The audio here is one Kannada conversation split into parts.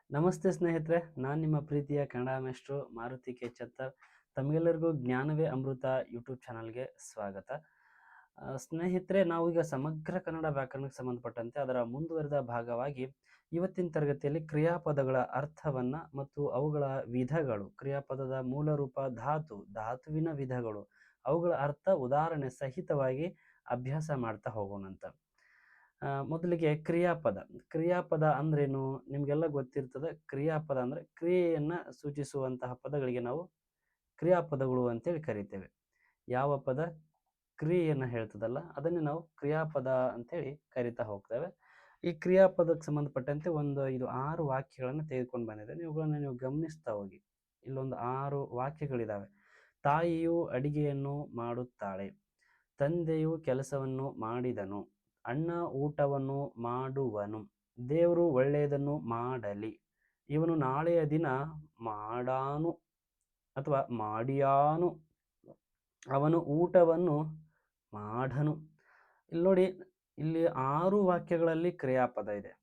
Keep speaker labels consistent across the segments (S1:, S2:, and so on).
S1: ನಮಸ್ತೆ ಸ್ನೇಹಿತರೆ, ನಾನು ನಿಮ್ಮ ಪ್ರೀತಿಯ ಕನ್ನಡ ಮೇಷ್ಟ್ರು ಮಾರುತಿ ಕೆ ಚತ್ತರ್. ತಮಗೆಲ್ಲರಿಗೂ ಜ್ಞಾನವೇ ಅಮೃತ ಯೂಟ್ಯೂಬ್ ಚಾನಲ್ಗೆ ಸ್ವಾಗತ. ಸ್ನೇಹಿತರೆ, ನಾವೀಗ ಸಮಗ್ರ ಕನ್ನಡ ವ್ಯಾಕರಣಕ್ಕೆ ಸಂಬಂಧಪಟ್ಟಂತೆ ಅದರ ಮುಂದುವರೆದ ಭಾಗವಾಗಿ ಇವತ್ತಿನ ತರಗತಿಯಲ್ಲಿ ಕ್ರಿಯಾಪದಗಳ ಅರ್ಥವನ್ನ ಮತ್ತು ಅವುಗಳ ವಿಧಗಳು, ಕ್ರಿಯಾಪದದ ಮೂಲ ರೂಪ ಧಾತು, ಧಾತುವಿನ ವಿಧಗಳು, ಅವುಗಳ ಅರ್ಥ ಉದಾಹರಣೆ ಸಹಿತವಾಗಿ ಅಭ್ಯಾಸ ಮಾಡ್ತಾ ಹೋಗೋಣಂತ. ಮೊದಲಿಗೆ ಕ್ರಿಯಾಪದ. ಕ್ರಿಯಾಪದ ಅಂದ್ರೇನು ನಿಮಗೆಲ್ಲ ಗೊತ್ತಿರ್ತದೆ. ಕ್ರಿಯಾಪದ ಅಂದರೆ ಕ್ರಿಯೆಯನ್ನು ಸೂಚಿಸುವಂತಹ ಪದಗಳಿಗೆ ನಾವು ಕ್ರಿಯಾಪದಗಳು ಅಂತೇಳಿ ಕರಿತೇವೆ. ಯಾವ ಪದ ಕ್ರಿಯೆಯನ್ನು ಹೇಳ್ತದಲ್ಲ ಅದನ್ನೇ ನಾವು ಕ್ರಿಯಾಪದ ಅಂತೇಳಿ ಕರಿತಾ ಹೋಗ್ತೇವೆ. ಈ ಕ್ರಿಯಾಪದಕ್ಕೆ ಸಂಬಂಧಪಟ್ಟಂತೆ ಒಂದು 6 ವಾಕ್ಯಗಳನ್ನು ತೆಗೆದುಕೊಂಡು ಬಂದಿದ್ದೇನೆ. ಇವುಗಳನ್ನು ನೀವು ಗಮನಿಸ್ತಾ ಹೋಗಿ. ಇಲ್ಲೊಂದು 6 ವಾಕ್ಯಗಳಿದ್ದಾವೆ. ತಾಯಿಯು ಅಡಿಗೆಯನ್ನು ಮಾಡುತ್ತಾಳೆ, ತಂದೆಯು ಕೆಲಸವನ್ನು ಮಾಡಿದನು, ಅಣ್ಣ ಊಟವನ್ನು ಮಾಡುವನು, ದೇವರು ಒಳ್ಳೆಯದನ್ನು ಮಾಡಲಿ, ಇವನು ನಾಳೆಯ ದಿನ ಮಾಡಾನು ಅಥವಾ ಮಾಡಿಯಾನು, ಅವನು ಊಟವನ್ನು ಮಾಡನು. ಇಲ್ಲಿ ನೋಡಿ, ಇಲ್ಲಿ 6 ವಾಕ್ಯಗಳಲ್ಲಿ ಕ್ರಿಯಾಪದ ಇದೆ.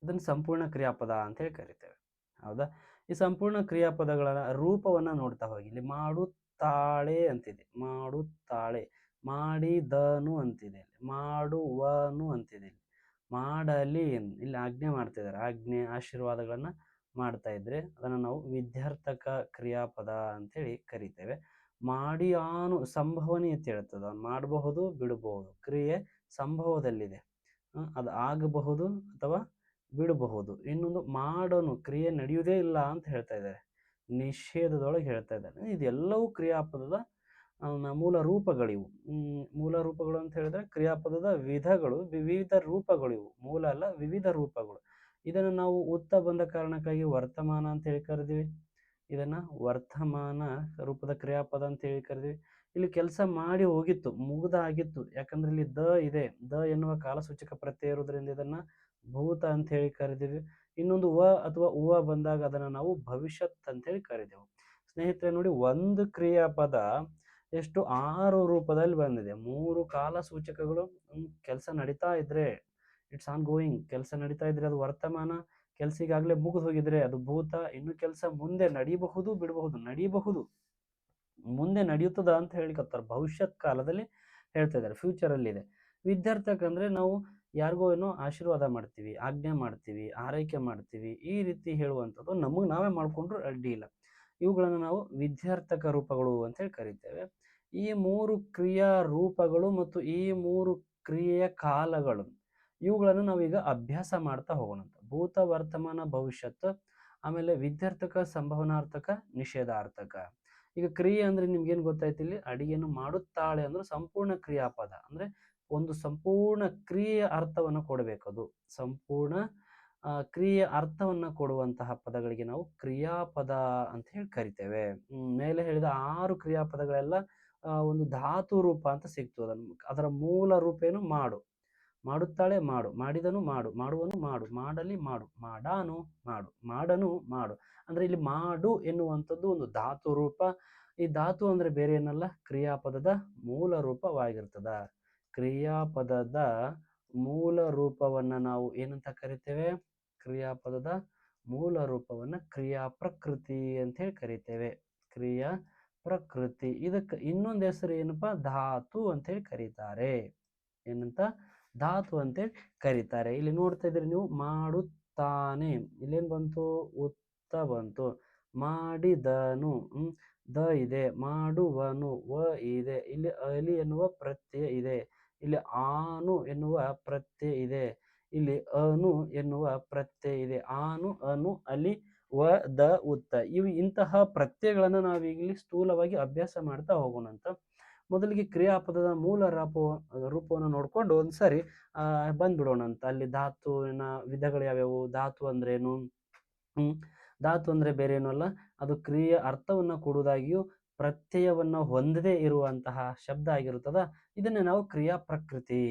S1: ಅದನ್ನು ಸಂಪೂರ್ಣ ಕ್ರಿಯಾಪದ ಅಂತ ಹೇಳಿ ಕರಿತೇವೆ. ಹೌದಾ? ಈ ಸಂಪೂರ್ಣ ಕ್ರಿಯಾಪದಗಳ ರೂಪವನ್ನ ನೋಡ್ತಾ ಹೋಗಿ. ಇಲ್ಲಿ ಮಾಡುತ್ತಾಳೆ ಅಂತಿದೆ, ಮಾಡುತ್ತಾಳೆ. ಮಾಡಿದನು ಅಂತಿದೆ, ಮಾಡುವನು ಅಂತಿದೆ. ಮಾಡಲಿ, ಇಲ್ಲಿ ಆಜ್ಞೆ ಮಾಡ್ತಿದ್ದಾರೆ, ಆಜ್ಞೆ ಆಶೀರ್ವಾದಗಳನ್ನ ಮಾಡ್ತಾ ಇದ್ರೆ ಅದನ್ನು ನಾವು ವಿದ್ಯಾರ್ಥಕ ಕ್ರಿಯಾಪದ ಅಂತೇಳಿ ಕರಿತೇವೆ. ಮಾಡಿಯಾನು ಸಂಭವನೆ ಅಂತ ಹೇಳ್ತದ. ಮಾಡಬಹುದು, ಬಿಡಬಹುದು. ಕ್ರಿಯೆ ಸಂಭವದಲ್ಲಿದೆ, ಅದು ಆಗಬಹುದು ಅಥವಾ ಬಿಡಬಹುದು. ಇನ್ನೊಂದು ಮಾಡನು, ಕ್ರಿಯೆ ನಡೆಯುವುದೇ ಇಲ್ಲ ಅಂತ ಹೇಳ್ತಾ ಇದ್ದಾರೆ, ನಿಷೇಧದೊಳಗೆ ಹೇಳ್ತಾ ಇದ್ದಾರೆ. ಇದೆಲ್ಲವೂ ಕ್ರಿಯಾಪದದ ಮೂಲ ರೂಪಗಳಿವು. ಮೂಲ ರೂಪಗಳು ಅಂತ ಹೇಳಿದ್ರೆ ಕ್ರಿಯಾಪದದ ವಿಧಗಳು, ವಿವಿಧ ರೂಪಗಳು. ಇವು ಮೂಲ ಅಲ್ಲ, ವಿವಿಧ ರೂಪಗಳು. ಇದನ್ನು ನಾವು ಉತ್ತ ಬಂದ ಕಾರಣಕ್ಕಾಗಿ ವರ್ತಮಾನ ಅಂತ ಹೇಳಿ ಕರೆದಿವಿ. ಇದನ್ನ ವರ್ತಮಾನ ರೂಪದ ಕ್ರಿಯಾಪದ ಅಂತ ಹೇಳಿ ಕರೆದಿವಿ. ಇಲ್ಲಿ ಕೆಲಸ ಮಾಡಿ ಹೋಗಿತ್ತು, ಮುಗ್ದಾಗಿತ್ತು. ಯಾಕಂದ್ರೆ ಇಲ್ಲಿ ದ ಇದೆ, ದ ಎನ್ನುವ ಕಾಲಸೂಚಕ ಪ್ರತ್ಯಯ ಇರೋದ್ರಿಂದ ಇದನ್ನ ಭೂತ ಅಂತ ಹೇಳಿ ಕರೆದಿವಿ. ಇನ್ನೊಂದು ವ ಅಥವಾ ಉವ ಬಂದಾಗ ಅದನ್ನ ನಾವು ಭವಿಷ್ಯತ್ ಅಂತ ಹೇಳಿ ಕರೆದೆವು. ಸ್ನೇಹಿತರೆ ನೋಡಿ, ಒಂದು ಕ್ರಿಯಾಪದ ಎಷ್ಟು 6 ರೂಪದಲ್ಲಿ ಬಂದಿದೆ. 3 ಕಾಲ ಸೂಚಕಗಳು. ಕೆಲಸ ನಡೀತಾ ಇದ್ರೆ ಇಟ್ಸ್ ಆನ್ ಗೋಯಿಂಗ್, ಕೆಲಸ ನಡೀತಾ ಇದ್ರೆ ಅದು ವರ್ತಮಾನ. ಕೆಲಸ ಈಗಾಗಲೇ ಮುಗಿದು ಹೋಗಿದ್ರೆ ಅದು ಭೂತ. ಇನ್ನು ಕೆಲಸ ಮುಂದೆ ನಡೀಬಹುದು, ಬಿಡಬಹುದು. ನಡೀಬಹುದು, ಮುಂದೆ ನಡೆಯುತ್ತದ ಅಂತ ಹೇಳಿಕತ್ತಾರೆ, ಭವಿಷ್ಯತ್ ಕಾಲದಲ್ಲಿ ಹೇಳ್ತಾ ಇದ್ದಾರೆ, ಫ್ಯೂಚರ್ ಅಲ್ಲಿ ಇದೆ. ವಿದ್ಯಾರ್ಥಕ ಅಂದ್ರೆ ನಾವು ಯಾರಿಗೋ ಏನೋ ಆಶೀರ್ವಾದ ಮಾಡ್ತೀವಿ, ಆಜ್ಞೆ ಮಾಡ್ತೀವಿ, ಆರೈಕೆ ಮಾಡ್ತೀವಿ, ಈ ರೀತಿ ಹೇಳುವಂಥದ್ದು ನಮಗೆ ನಾವೇ ಮಾಡ್ಕೊಂಡ್ರು ಅಡ್ಡಿ ಇಲ್ಲ. ಇವುಗಳನ್ನು ನಾವು ವಿದ್ಯಾರ್ಥಕ ರೂಪಗಳು ಅಂತ ಹೇಳಿ ಕರಿತೇವೆ. ಈ 3 ಕ್ರಿಯಾ ರೂಪಗಳು ಮತ್ತು ಈ 3 ಕ್ರಿಯೆಯ ಕಾಲಗಳು, ಇವುಗಳನ್ನು ನಾವೀಗ ಅಭ್ಯಾಸ ಮಾಡ್ತಾ ಹೋಗೋಣ. ಭೂತ, ವರ್ತಮಾನ, ಭವಿಷ್ಯತ್, ಆಮೇಲೆ ವಿದ್ಯಾರ್ಥಕ, ಸಂಭವನಾರ್ಥಕ, ನಿಷೇಧಾರ್ಥಕ. ಈಗ ಕ್ರಿಯೆ ಅಂದ್ರೆ ನಿಮ್ಗೇನು ಗೊತ್ತಾಯ್ತು, ಇಲ್ಲಿ ಅಡಿಗೆಯನ್ನು ಮಾಡುತ್ತಾಳೆ ಅಂದ್ರೆ ಸಂಪೂರ್ಣ ಕ್ರಿಯಾಪದ. ಅಂದ್ರೆ ಒಂದು ಸಂಪೂರ್ಣ ಕ್ರಿಯೆಯ ಅರ್ಥವನ್ನು ಕೊಡಬೇಕದು. ಸಂಪೂರ್ಣ ಕ್ರಿಯೆಯ ಅರ್ಥವನ್ನ ಕೊಡುವಂತಹ ಪದಗಳಿಗೆ ನಾವು ಕ್ರಿಯಾಪದ ಅಂತ ಹೇಳಿ ಕರಿತೇವೆ. ಮೇಲೆ ಹೇಳಿದ 6 ಕ್ರಿಯಾಪದಗಳೆಲ್ಲ ಒಂದು ಧಾತು ರೂಪ ಅಂತ ಸಿಕ್ತು. ಅದರ ಮೂಲ ರೂಪ ಏನು? ಮಾಡು. ಮಾಡುತ್ತಾಳೆ ಮಾಡು, ಮಾಡಿದನು ಮಾಡು, ಮಾಡುವನು ಮಾಡು, ಮಾಡಲಿ ಮಾಡು, ಮಾಡಾನು ಮಾಡು, ಮಾಡನು ಮಾಡು. ಅಂದ್ರೆ ಇಲ್ಲಿ ಮಾಡು ಎನ್ನುವಂಥದ್ದು ಒಂದು ಧಾತು ರೂಪ. ಈ ಧಾತು ಅಂದ್ರೆ ಬೇರೆ ಏನಲ್ಲ, ಕ್ರಿಯಾಪದದ ಮೂಲ ರೂಪವಾಗಿರ್ತದ. ಕ್ರಿಯಾಪದದ ಮೂಲ ರೂಪವನ್ನ ನಾವು ಏನಂತ ಕರಿತೇವೆ? ಕ್ರಿಯಾಪದದ ಮೂಲ ರೂಪವನ್ನ ಕ್ರಿಯಾ ಪ್ರಕೃತಿ ಅಂತ ಹೇಳಿ ಕರಿತೇವೆ. ಕ್ರಿಯಾ ಪ್ರಕೃತಿ. ಇದಕ್ಕೆ ಇನ್ನೊಂದು ಹೆಸರು ಏನಪ್ಪಾ? ಧಾತು ಅಂತ ಹೇಳಿ ಕರೀತಾರೆ. ಏನಂತ? ಧಾತು ಅಂತೇಳಿ ಕರೀತಾರೆ. ಇಲ್ಲಿ ನೋಡ್ತಾ ಇದ್ರಿ ನೀವು, ಮಾಡುತ್ತಾನೆ, ಇಲ್ಲೇನ್ ಬಂತು? ಉತ್ತ ಬಂತು. ಮಾಡಿದನು, ದ ಇದೆ. ಮಾಡುವನು, ವ ಇದೆ. ಇಲ್ಲಿ ಅಲಿ ಎನ್ನುವ ಪ್ರತ್ಯಯ ಇದೆ. ಇಲ್ಲಿ ಆನು ಎನ್ನುವ ಪ್ರತ್ಯಯ ಇದೆ. ಇಲ್ಲಿ ಅನು ಎನ್ನುವ ಪ್ರತ್ಯಯ ಇದೆ. ಆನು, ಅನು, ಅಲಿ, ವ, ದ, ಉತ್ತ. ಇಂತಹ ಪ್ರತ್ಯಯಗಳನ್ನು ನಾವೀಗಲಿ ಸ್ಥೂಲವಾಗಿ ಅಭ್ಯಾಸ ಮಾಡ್ತಾ ಹೋಗೋಣಂತ. ಮೊದಲಿಗೆ ಕ್ರಿಯಾಪದದ ಮೂಲ ರೂಪವನ್ನು ನೋಡ್ಕೊಂಡು ಒಂದ್ಸರಿ ಬಂದ್ಬಿಡೋಣ ಅಂತ. ಅಲ್ಲಿ ಧಾತುವಿನ ವಿಧಗಳು ಯಾವ್ಯಾವು? ಧಾತು ಅಂದ್ರೇನು? ಧಾತು ಅಂದ್ರೆ ಬೇರೆ ಏನೂ ಅಲ್ಲ, ಅದು ಕ್ರಿಯೆಯ ಅರ್ಥವನ್ನ ಕೊಡುವುದಾಗಿಯೂ ಪ್ರತ್ಯಯವನ್ನ ಹೊಂದದೇ ಇರುವಂತಹ ಶಬ್ದ ಆಗಿರುತ್ತದ. ಇದನ್ನೇ ನಾವು ಕ್ರಿಯಾ ಪ್ರಕೃತಿ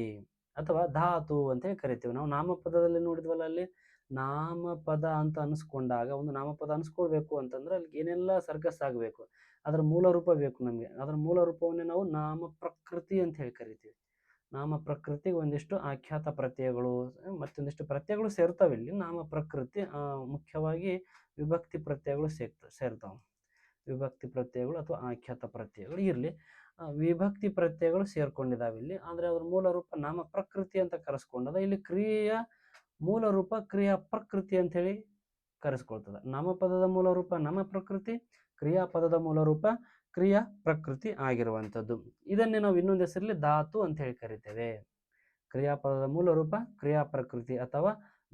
S1: ಅಥವಾ ಧಾತು ಅಂತ ಹೇಳಿ ಕರಿತೀವಿ. ನಾವು ನಾಮಪದದಲ್ಲಿ ನೋಡಿದ್ವಲ್ಲ, ಅಲ್ಲಿ ನಾಮಪದ ಅಂತ ಅನ್ಸ್ಕೊಂಡಾಗ, ಒಂದು ನಾಮಪದ ಅನ್ಸ್ಕೊಳ್ಬೇಕು ಅಂತಂದ್ರೆ ಅಲ್ಲಿ ಏನೆಲ್ಲ ಸರ್ಕಸ್ ಆಗಬೇಕು, ಅದರ ಮೂಲ ರೂಪ ಬೇಕು ನಮಗೆ. ಅದರ ಮೂಲ ರೂಪವನ್ನೇ ನಾವು ನಾಮ ಪ್ರಕೃತಿ ಅಂತ ಹೇಳಿ ಕರಿತೀವಿ. ನಾಮ ಪ್ರಕೃತಿ ಒಂದಿಷ್ಟು ಆಖ್ಯಾತ ಪ್ರತ್ಯಯಗಳು ಮತ್ತೊಂದಿಷ್ಟು ಪ್ರತ್ಯಯಗಳು ಸೇರ್ತಾವೆ. ಇಲ್ಲಿ ನಾಮ ಪ್ರಕೃತಿ ಮುಖ್ಯವಾಗಿ ವಿಭಕ್ತಿ ಪ್ರತ್ಯಯಗಳು ಸೇರ್ತಾವೆ. ವಿಭಕ್ತಿ ಪ್ರತ್ಯಯಗಳು ಅಥವಾ ಆಖ್ಯಾತ ಪ್ರತ್ಯಯಗಳು ಇರಲಿ. ವಿಭಕ್ತಿ ಪ್ರತ್ಯಯಗಳು ಸೇರ್ಕೊಂಡಿದ್ದಾವೆ ಇಲ್ಲಿ. ಆದರೆ ಅವ್ರ ಮೂಲ ರೂಪ ನಾಮ ಪ್ರಕೃತಿ ಅಂತ ಕರೆಸ್ಕೊಂಡದ. ಇಲ್ಲಿ ಕ್ರಿಯೆಯ ಮೂಲ ರೂಪ ಕ್ರಿಯಾ ಪ್ರಕೃತಿ ಅಂತ ಹೇಳಿ ಕರೆಸ್ಕೊಳ್ತದ. ನಾಮಪದದ ಮೂಲ ರೂಪ ನಾಮ ಪ್ರಕೃತಿ, ಕ್ರಿಯಾಪದದ ಮೂಲ ರೂಪ ಕ್ರಿಯಾ ಪ್ರಕೃತಿ ಆಗಿರುವಂಥದ್ದು. ಇದನ್ನೇ ನಾವು ಇನ್ನೊಂದು ಹೆಸರಲ್ಲಿ ಧಾತು ಅಂತ ಹೇಳಿ ಕರಿತೇವೆ. ಕ್ರಿಯಾಪದದ ಮೂಲ ರೂಪ ಕ್ರಿಯಾ ಪ್ರಕೃತಿ ಅಥವಾ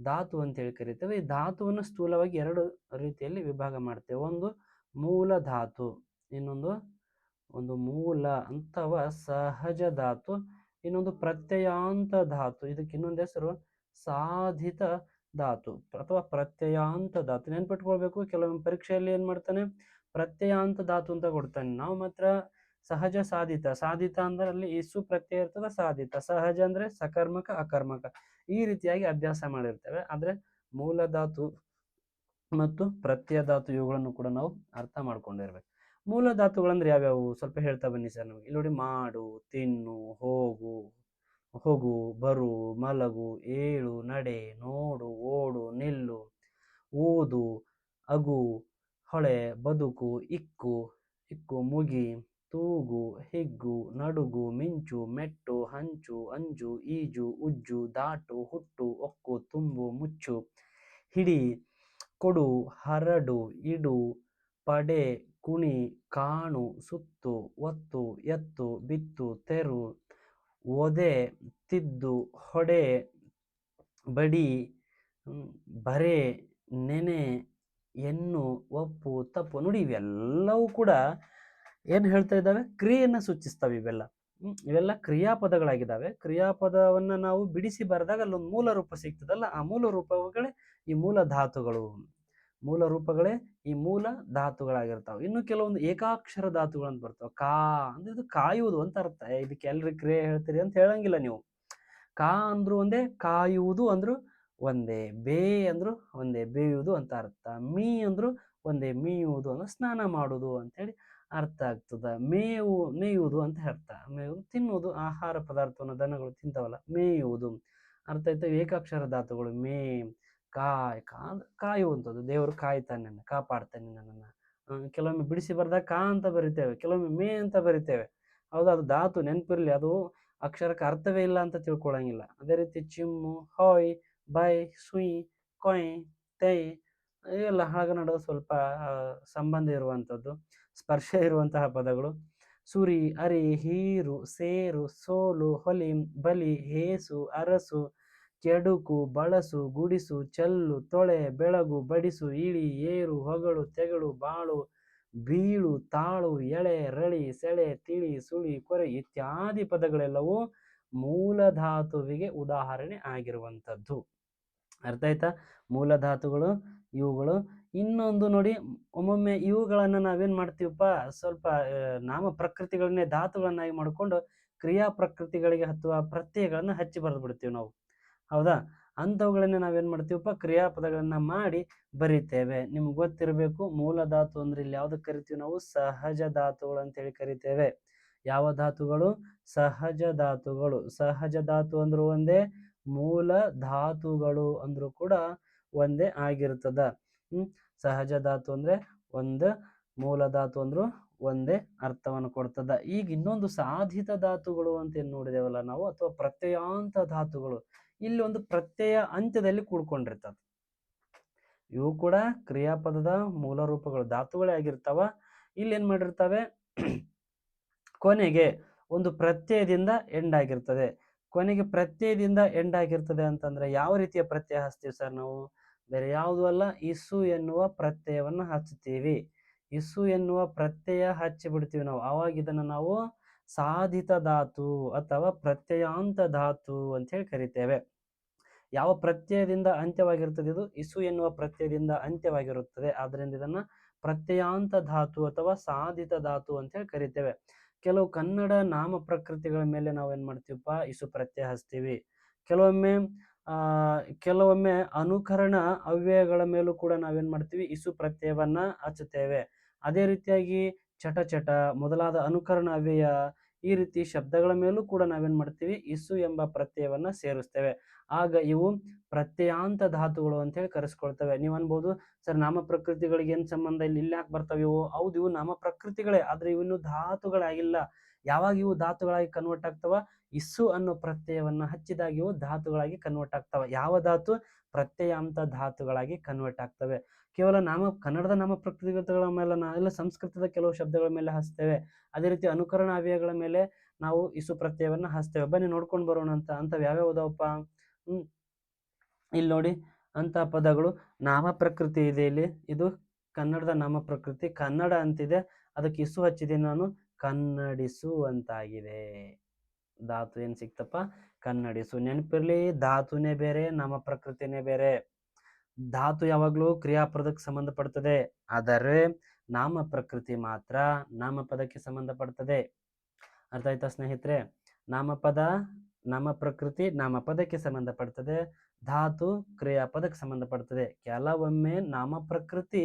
S1: ಧಾತು ಅಂತ ಹೇಳಿ ಕರಿತೇವೆ. ಈ ಧಾತುವನ್ನು ಸ್ಥೂಲವಾಗಿ ಎರಡು ರೀತಿಯಲ್ಲಿ ವಿಭಾಗ ಮಾಡ್ತೇವೆ. ಒಂದು ಮೂಲ ಧಾತು, ಒಂದು ಮೂಲ ಅಥವಾ ಸಹಜ ಧಾತು, ಇನ್ನೊಂದು ಪ್ರತ್ಯಯಾಂತ ಧಾತು. ಇದಕ್ಕೆ ಇನ್ನೊಂದು ಹೆಸರು ಸಾಧಿತ ಧಾತು ಅಥವಾ ಪ್ರತ್ಯಯಾಂತ ಧಾತು. ನೆನ್ಪಿಟ್ಕೊಳ್ಬೇಕು, ಕೆಲವೊಮ್ಮೆ ಪರೀಕ್ಷೆಯಲ್ಲಿ ಏನ್ ಮಾಡ್ತಾನೆ ಪ್ರತ್ಯಯಾಂತ ಧಾತು ಅಂತ ಕೊಡ್ತಾನೆ. ನಾವು ಮಾತ್ರ ಸಹಜ ಸಾಧಿತ ಅಂದ್ರೆ ಅಲ್ಲಿ ಇಸು ಪ್ರತ್ಯಯ ಇರ್ತದ. ಸಹಜ ಅಂದ್ರೆ ಸಕರ್ಮಕ ಅಕರ್ಮಕ ಈ ರೀತಿಯಾಗಿ ಅಭ್ಯಾಸ ಮಾಡಿರ್ತೇವೆ. ಆದ್ರೆ ಮೂಲ ಧಾತು ಮತ್ತು ಪ್ರತ್ಯಯ ಧಾತು ಇವುಗಳನ್ನು ಕೂಡ ನಾವು ಅರ್ಥ ಮಾಡ್ಕೊಂಡಿರ್ಬೇಕು. ಮೂಲ ಧಾತುಗಳಂದ್ರೆ ಯಾವ್ಯಾವು ಸ್ವಲ್ಪ ಹೇಳ್ತಾ ಬನ್ನಿ ಸರ್ ನಮಗೆ. ಇಲ್ಲಿ ನೋಡಿ, ಮಾಡು, ತಿನ್ನು, ಹೋಗು, ಬರು, ಮಲಗು, ಏಳು, ನಡೆ, ನೋಡು, ಓಡು, ನಿಲ್ಲು, ಓದು, ಅಗು, ಹೊಳೆ, ಬದುಕು, ಇಕ್ಕು, ಮುಗಿ, ತೂಗು, ಹಿಗ್ಗು, ನಡುಗು, ಮಿಂಚು, ಮೆಟ್ಟು, ಹಂಚು, ಅಂಜು, ಈಜು, ಉಜ್ಜು, ದಾಟು, ಹುಟ್ಟು, ಒಕ್ಕು, ತುಂಬು, ಮುಚ್ಚು, ಹಿಡಿ, ಕೊಡು, ಹರಡು, ಇಡು, ಪಡೆ, ಕುಣಿ, ಕಾಣು, ಸುತ್ತು, ಒತ್ತು, ಎತ್ತು, ಬಿತ್ತು, ತೆರು, ಒದೆ, ತಿದ್ದು, ಹೊಡೆ, ಬಡಿ, ಬರೆ, ನೆನೆ, ಎನ್ನು, ಒಪ್ಪು, ತಪ್ಪು. ನೋಡಿ, ಇವೆಲ್ಲವೂ ಕೂಡ ಏನು ಹೇಳ್ತಾ ಇದ್ದಾವೆ? ಕ್ರಿಯೆಯನ್ನು ಸೂಚಿಸ್ತವೆ. ಇವೆಲ್ಲ ಕ್ರಿಯಾಪದಗಳಾಗಿದ್ದಾವೆ. ಕ್ರಿಯಾಪದವನ್ನ ನಾವು ಬಿಡಿಸಿ ಬರೆದಾಗ ಅಲ್ಲೊಂದು ಮೂಲ ರೂಪ ಸಿಗ್ತದಲ್ಲ, ಆ ಮೂಲ ರೂಪಗಳೇ ಈ ಮೂಲ ಧಾತುಗಳು. ಮೂಲ ರೂಪಗಳೇ ಈ ಮೂಲ ಧಾತುಗಳಾಗಿರ್ತಾವೆ. ಇನ್ನು ಕೆಲವೊಂದು ಏಕಾಕ್ಷರ ಧಾತುಗಳು ಅಂತ ಬರ್ತಾವೆ. ಕಾ ಅಂದ್ರೆ ಇದು ಕಾಯುವುದು ಅಂತ ಅರ್ಥ. ಇದಕ್ಕೆ ಎಲ್ರಿ ಕ್ರಿಯೆ ಹೇಳ್ತೀರಿ ಅಂತ ಹೇಳಂಗಿಲ್ಲ ನೀವು. ಕಾ ಅಂದ್ರು ಒಂದೇ, ಕಾಯುವುದು ಅಂದ್ರು ಒಂದೇ, ಬೇ ಅಂದ್ರು ಒಂದೇ, ಬೇಯುವುದು ಅಂತ ಅರ್ಥ. ಮೀ ಅಂದ್ರು ಒಂದೇ, ಮೀಯುವುದು ಅಂದ್ರೆ ಸ್ನಾನ ಮಾಡುವುದು ಅಂತ ಹೇಳಿ ಅರ್ಥ ಆಗ್ತದ. ಮೇಯುವುದು ಅಂತ ಅರ್ಥ. ಮೇಯುವುದು ತಿನ್ನುವುದು, ಆಹಾರ ಪದಾರ್ಥವನ್ನು ದನಗಳು ತಿಂತಾವಲ್ಲ, ಮೇಯುವುದು ಅರ್ಥ ಆಯ್ತು. ಏಕಾಕ್ಷರ ಧಾತುಗಳು ಮೇ, ಕಾಯುವಂಥದ್ದು. ದೇವರು ಕಾಯ್ತಾನೆ, ಕಾಪಾಡ್ತಾನೆ ನನ್ನನ್ನು. ಕೆಲವೊಮ್ಮೆ ಬಿಡಿಸಿ ಬರ್ದಾಗ ಕಾ ಅಂತ ಬರಿತೇವೆ, ಕೆಲವೊಮ್ಮೆ ಮೇ ಅಂತ ಬರಿತೇವೆ. ಹೌದು, ಅದು ಧಾತು ನೆನಪಿರ್ಲಿ. ಅದು ಅಕ್ಷರಕ್ಕೆ ಅರ್ಥವೇ ಇಲ್ಲ ಅಂತ ತಿಳ್ಕೊಳಂಗಿಲ್ಲ. ಅದೇ ರೀತಿ ಚಿಮ್ಮು, ಹೊಯ್, ಬೈ, ಸುಯ್, ಕೊಯ್, ತೈ ಇವೆಲ್ಲ ಹಾಗನಡುವ ಸ್ವಲ್ಪ ಸಂಬಂಧ ಇರುವಂಥದ್ದು, ಸ್ಪರ್ಶ ಇರುವಂತಹ ಪದಗಳು. ಸುರಿ, ಅರಿ, ಹೀರು, ಸೇರು, ಸೋಲು, ಹೊಲಿ, ಬಲಿ, ಹೇಸು, ಅರಸು, ಕೆಡುಕು, ಬಳಸು, ಗುಡಿಸು, ಚೆಲ್ಲು, ತೊಳೆ, ಬೆಳಗು, ಬಡಿಸು, ಇಳಿ, ಏರು, ಹೊಗಳು, ತೆಗಳು, ಬಾಳು, ಬೀಳು, ತಾಳು, ಎಳೆ, ರಳಿ, ಸೆಳೆ, ತಿಳಿ, ಸುಳಿ, ಕೊರೆ ಇತ್ಯಾದಿ ಪದಗಳೆಲ್ಲವೂ ಮೂಲ ಧಾತುವಿಗೆ ಉದಾಹರಣೆ ಆಗಿರುವಂಥದ್ದು. ಅರ್ಥ ಆಯ್ತಾ? ಮೂಲ ಧಾತುಗಳು ಇವುಗಳು. ಇನ್ನೊಂದು ನೋಡಿ, ಒಮ್ಮೊಮ್ಮೆ ಇವುಗಳನ್ನ ನಾವೇನ್ ಮಾಡ್ತೀವಪ್ಪ, ಸ್ವಲ್ಪ ನಾಮ ಪ್ರಕೃತಿಗಳನ್ನೇ ಧಾತುಗಳನ್ನಾಗಿ ಮಾಡಿಕೊಂಡು ಕ್ರಿಯಾ ಪ್ರಕೃತಿಗಳಿಗೆ ಅಥವಾ ಪ್ರತ್ಯಯಗಳನ್ನ ಹಚ್ಚಿ ಬರೆದು ಬಿಡ್ತೀವಿ ನಾವು. ಹೌದಾ? ಅಂಥವುಗಳನ್ನ ನಾವೇನ್ ಮಾಡ್ತೀವಪ್ಪ, ಕ್ರಿಯಾಪದಗಳನ್ನ ಮಾಡಿ ಬರಿತೇವೆ. ನಿಮ್ಗೆ ಗೊತ್ತಿರಬೇಕು, ಮೂಲ ಧಾತು ಅಂದ್ರೆ ಇಲ್ಲಿ ಯಾವ್ದಕ್ಕೆ ಕರಿತೀವಿ ನಾವು? ಸಹಜ ಧಾತುಗಳು ಅಂತ ಹೇಳಿ ಕರಿತೇವೆ. ಯಾವ ಧಾತುಗಳು? ಸಹಜ ಧಾತುಗಳು. ಸಹಜ ಧಾತು ಅಂದ್ರು ಒಂದೇ, ಮೂಲ ಧಾತುಗಳು ಅಂದ್ರು ಕೂಡ ಒಂದೇ ಆಗಿರ್ತದ. ಸಹಜ ಧಾತು ಅಂದ್ರೆ ಒಂದು, ಮೂಲ ಧಾತು ಅಂದ್ರು ಒಂದೇ ಅರ್ಥವನ್ನು ಕೊಡ್ತದ. ಈಗ ಇನ್ನೊಂದು ಸಾಧಿತ ಧಾತುಗಳು ಅಂತ ಏನ್ ನೋಡಿದೇವಲ್ಲ ನಾವು, ಅಥವಾ ಪ್ರತ್ಯಯಾಂತ ಧಾತುಗಳು. ಇಲ್ಲಿ ಒಂದು ಪ್ರತ್ಯಯ ಅಂತ್ಯದಲ್ಲಿ ಕೂಡ್ಕೊಂಡಿರ್ತದೆ. ಇವು ಕೂಡ ಕ್ರಿಯಾಪದದ ಮೂಲ ರೂಪಗಳು, ಧಾತುಗಳೇ ಆಗಿರ್ತಾವ. ಇಲ್ಲಿ ಏನ್ ಮಾಡಿರ್ತವೆ, ಕೊನೆಗೆ ಒಂದು ಪ್ರತ್ಯಯದಿಂದ ಎಂಡ್ ಆಗಿರ್ತದೆ. ಕೊನೆಗೆ ಪ್ರತ್ಯಯದಿಂದ ಎಂಡ್ ಆಗಿರ್ತದೆ ಅಂತಂದ್ರೆ ಯಾವ ರೀತಿಯ ಪ್ರತ್ಯಯ ಹಚ್ತೀವಿ ಸರ್ ನಾವು? ಬೇರೆ ಯಾವುದು ಅಲ್ಲ, ಇಸು ಎನ್ನುವ ಪ್ರತ್ಯಯವನ್ನ ಹಚ್ಚುತ್ತೀವಿ. ಇಸು ಎನ್ನುವ ಪ್ರತ್ಯಯ ಹಚ್ಚಿ ಬಿಡ್ತೀವಿ ನಾವು. ಆವಾಗ ಇದನ್ನ ನಾವು ಸಾಧಿತ ಧಾತು ಅಥವಾ ಪ್ರತ್ಯಯಾಂತ ಧಾತು ಅಂತ ಹೇಳಿ ಕರಿತೇವೆ. ಯಾವ ಪ್ರತ್ಯಯದಿಂದ ಅಂತ್ಯವಾಗಿರುತ್ತದೆ? ಇದು ಇಸು ಎನ್ನುವ ಪ್ರತ್ಯಯದಿಂದ ಅಂತ್ಯವಾಗಿರುತ್ತದೆ. ಆದ್ರಿಂದ ಇದನ್ನ ಪ್ರತ್ಯಯಾಂತ ಧಾತು ಅಥವಾ ಸಾಧಿತ ಧಾತು ಅಂತ ಹೇಳಿ ಕರಿತೇವೆ. ಕೆಲವು ಕನ್ನಡ ನಾಮ ಪ್ರಕೃತಿಗಳ ಮೇಲೆ ನಾವು ಏನ್ ಮಾಡ್ತೀವಪ್ಪ, ಇಸು ಪ್ರತ್ಯಯ ಹಚ್ತೀವಿ. ಕೆಲವೊಮ್ಮೆ ಅನುಕರಣ ಅವ್ಯಯಗಳ ಮೇಲೂ ಕೂಡ ನಾವೇನ್ ಮಾಡ್ತೀವಿ, ಇಸು ಪ್ರತ್ಯಯವನ್ನ ಹಚ್ಚುತ್ತೇವೆ. ಅದೇ ರೀತಿಯಾಗಿ ಚಟ ಮೊದಲಾದ ಅನುಕರಣ ಅವ್ಯಯ ಈ ರೀತಿ ಶಬ್ದಗಳ ಮೇಲೂ ಕೂಡ ನಾವೇನ್ ಮಾಡ್ತೀವಿ ಇಸು ಎಂಬ ಪ್ರತ್ಯಯವನ್ನ ಸೇರಿಸ್ತೇವೆ. ಆಗ ಇವು ಪ್ರತ್ಯಯಾಂತ ಧಾತುಗಳು ಅಂತ ಹೇಳಿ ಕರೆಸ್ಕೊಳ್ತವೆ. ನೀವು ಅನ್ಬೋದು, ಸರ್ ನಾಮ ಪ್ರಕೃತಿಗಳಿಗೆ ಏನ್ ಸಂಬಂಧ, ಇಲ್ಲಿ ಯಾಕೆ ಬರ್ತಾವೆ ಇವು? ಹೌದು, ಇವು ನಾಮ ಪ್ರಕೃತಿಗಳೇ, ಆದ್ರೆ ಇವು ಇನ್ನು ಧಾತುಗಳಾಗಿಲ್ಲ. ಯಾವಾಗ ಇವು ಧಾತುಗಳಾಗಿ ಕನ್ವರ್ಟ್ ಆಗ್ತಾವ? ಇಸ್ಸು ಅನ್ನೋ ಪ್ರತ್ಯಯವನ್ನ ಹಚ್ಚಿದಾಗ ಇವು ಧಾತುಗಳಾಗಿ ಕನ್ವರ್ಟ್ ಆಗ್ತಾವ. ಯಾವ ಧಾತು? ಪ್ರತ್ಯಯಾಂತ ಧಾತುಗಳಾಗಿ ಕನ್ವರ್ಟ್ ಆಗ್ತವೆ. ಕೇವಲ ಕನ್ನಡದ ನಾಮ ಪ್ರಕೃತಿಗಳ ಮೇಲೆ ಇಲ್ಲ, ಸಂಸ್ಕೃತದ ಕೆಲವು ಶಬ್ದಗಳ ಮೇಲೆ ಹಚ್ತೇವೆ. ಅದೇ ರೀತಿ ಅನುಕರಣ ಅವ್ಯಯಗಳ ಮೇಲೆ ನಾವು ಇಸು ಪ್ರತ್ಯಯವನ್ನ ಹಚ್ತೇವೆ. ಬನ್ನಿ ನೋಡ್ಕೊಂಡು ಬರೋಣ ಅಂತವ್ ಯಾವ್ಯಾವ ಅದಾವಪ್ಪ. ಇಲ್ಲಿ ನೋಡಿ, ಅಂತ ಪದಗಳು ನಾಮ ಪ್ರಕೃತಿ ಇದೆ. ಇಲ್ಲಿ ಇದು ಕನ್ನಡದ ನಾಮ ಪ್ರಕೃತಿ, ಕನ್ನಡ ಅಂತಿದೆ, ಅದಕ್ಕೆ ಇಸು ಹಚ್ಚಿದ್ದೀನಿ ನಾನು, ಕನ್ನಡಿಸು ಅಂತಾಗಿದೆ. ಧಾತು ಏನ್ ಸಿಕ್ತಪ್ಪ? ಕನ್ನಡಿಸು. ನೆನಪಿರ್ಲಿ, ಧಾತುನೇ ಬೇರೆ, ನಾಮ ಪ್ರಕೃತಿನೇ ಬೇರೆ. ಧಾತು ಯಾವಾಗ್ಲೂ ಕ್ರಿಯಾಪದಕ್ಕೆ ಸಂಬಂಧಪಡ್ತದೆ, ಆದರೆ ನಾಮ ಪ್ರಕೃತಿ ಮಾತ್ರ ನಾಮಪದಕ್ಕೆ ಸಂಬಂಧಪಡ್ತದೆ. ಅರ್ಥ ಆಯ್ತಾ ಸ್ನೇಹಿತರೆ? ನಾಮಪದ ನಾಮ ಪ್ರಕೃತಿ ನಾಮಪದಕ್ಕೆ ಸಂಬಂಧಪಡ್ತದೆ, ಧಾತು ಕ್ರಿಯಾಪದಕ್ಕೆ ಸಂಬಂಧಪಡ್ತದೆ. ಕೆಲವೊಮ್ಮೆ ನಾಮ ಪ್ರಕೃತಿ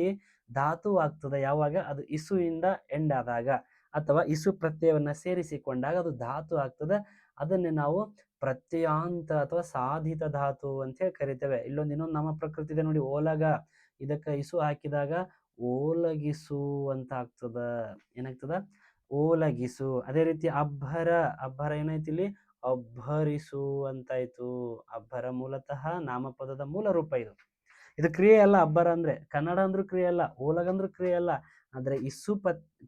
S1: ಧಾತು ಆಗ್ತದೆ ಯಾವಾಗ? ಅದು ಇಸು ಇಂದ ಎಂಡ್ ಆದಾಗ, ಅಥವಾ ಇಸು ಪ್ರತ್ಯಯವನ್ನ ಸೇರಿಸಿಕೊಂಡಾಗ ಅದು ಧಾತು ಆಗ್ತದೆ. ಅದನ್ನೇ ನಾವು ಪ್ರತ್ಯಯಾಂತ ಅಥವಾ ಸಾಧಿತ ಧಾತು ಅಂತ ಹೇಳಿ ಕರಿತೇವೆ. ಇನ್ನೊಂದು ನಾಮ ಪ್ರಕೃತಿ ಇದೆ ನೋಡಿ, ಓಲಗ. ಇದಕ್ಕೆ ಇಸು ಹಾಕಿದಾಗ ಓಲಗಿಸು ಅಂತ ಆಗ್ತದ. ಏನಾಗ್ತದ? ಓಲಗಿಸು. ಅದೇ ರೀತಿ ಅಬ್ಬರ, ಅಬ್ಬರ ಏನೈತಿ ಇಲ್ಲಿ? ಅಬ್ಬರಿಸು ಅಂತಾಯ್ತು. ಅಬ್ಬರ ಮೂಲತಃ ನಾಮಪದದ ಮೂಲ ರೂಪ. ಇದು ಕ್ರಿಯೆ ಅಲ್ಲ. ಅಬ್ಬರ ಅಂದ್ರೆ ಕನ್ನಡ ಅಂದ್ರೂ ಕ್ರಿಯೆ ಅಲ್ಲ, ಓಲಗಂದ್ರೂ ಕ್ರಿಯೆ ಅಲ್ಲ, ಆದ್ರೆ ಇಸು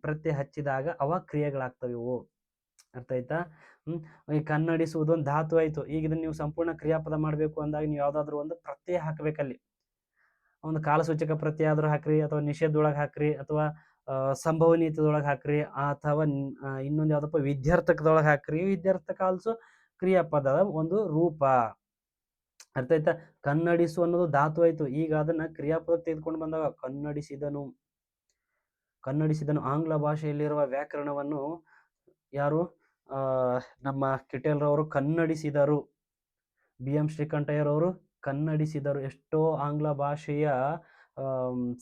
S1: ಪ್ರತ್ಯಯ ಹಚ್ಚಿದಾಗ ಅವ ಕ್ರಿಯೆಗಳಾಗ್ತವೆ ಇವು. ಅರ್ಥ ಆಯ್ತಾ? ಈ ಕನ್ನಡಿಸುವುದು ಒಂದು ಧಾತು ಆಯ್ತು. ಈಗ ಇದನ್ನ ನೀವು ಸಂಪೂರ್ಣ ಕ್ರಿಯಾಪದ ಮಾಡ್ಬೇಕು ಅಂದಾಗ ನೀವು ಯಾವ್ದಾದ್ರು ಒಂದು ಪ್ರತ್ಯಯ ಹಾಕ್ಬೇಕಲ್ಲಿ. ಒಂದು ಕಾಲಸೂಚಕ ಪ್ರತ್ಯಯ ಆದ್ರೂ ಹಾಕ್ರಿ, ಅಥವಾ ನಿಷೇಧದೊಳಗೆ ಹಾಕ್ರಿ, ಅಥವಾ ಸಂಭವನೀಯತದೊಳಗೆ ಹಾಕ್ರಿ, ಅಥವಾ ಇನ್ನೊಂದು ಯಾವ್ದಪ್ಪ ವಿದ್ಯಾರ್ಥಕದೊಳಗೆ ಹಾಕ್ರಿ. ವಿದ್ಯಾರ್ಥಕ ಆಲ್ಸೋ ಕ್ರಿಯಾಪದದ ಒಂದು ರೂಪ. ಅರ್ಥ ಆಯ್ತಾ? ಕನ್ನಡಿಸು ಅನ್ನೋದು ಧಾತು ಆಯ್ತು. ಈಗ ಅದನ್ನ ಕ್ರಿಯಾಪದ ತೆಗೆದುಕೊಂಡು ಬಂದಾಗ ಕನ್ನಡಿಸಿದನು, ಕನ್ನಡಿಸಿದನು. ಆಂಗ್ಲ ಭಾಷೆಯಲ್ಲಿರುವ ವ್ಯಾಕರಣವನ್ನು ಯಾರು? ನಮ್ಮ ಕಿಟೇಲ್ರವರು ಕನ್ನಡಿಸಿದರು. BM ಶ್ರೀಕಂಠಯ್ಯರವರು ಕನ್ನಡಿಸಿದರು. ಎಷ್ಟೋ ಆಂಗ್ಲ ಭಾಷೆಯ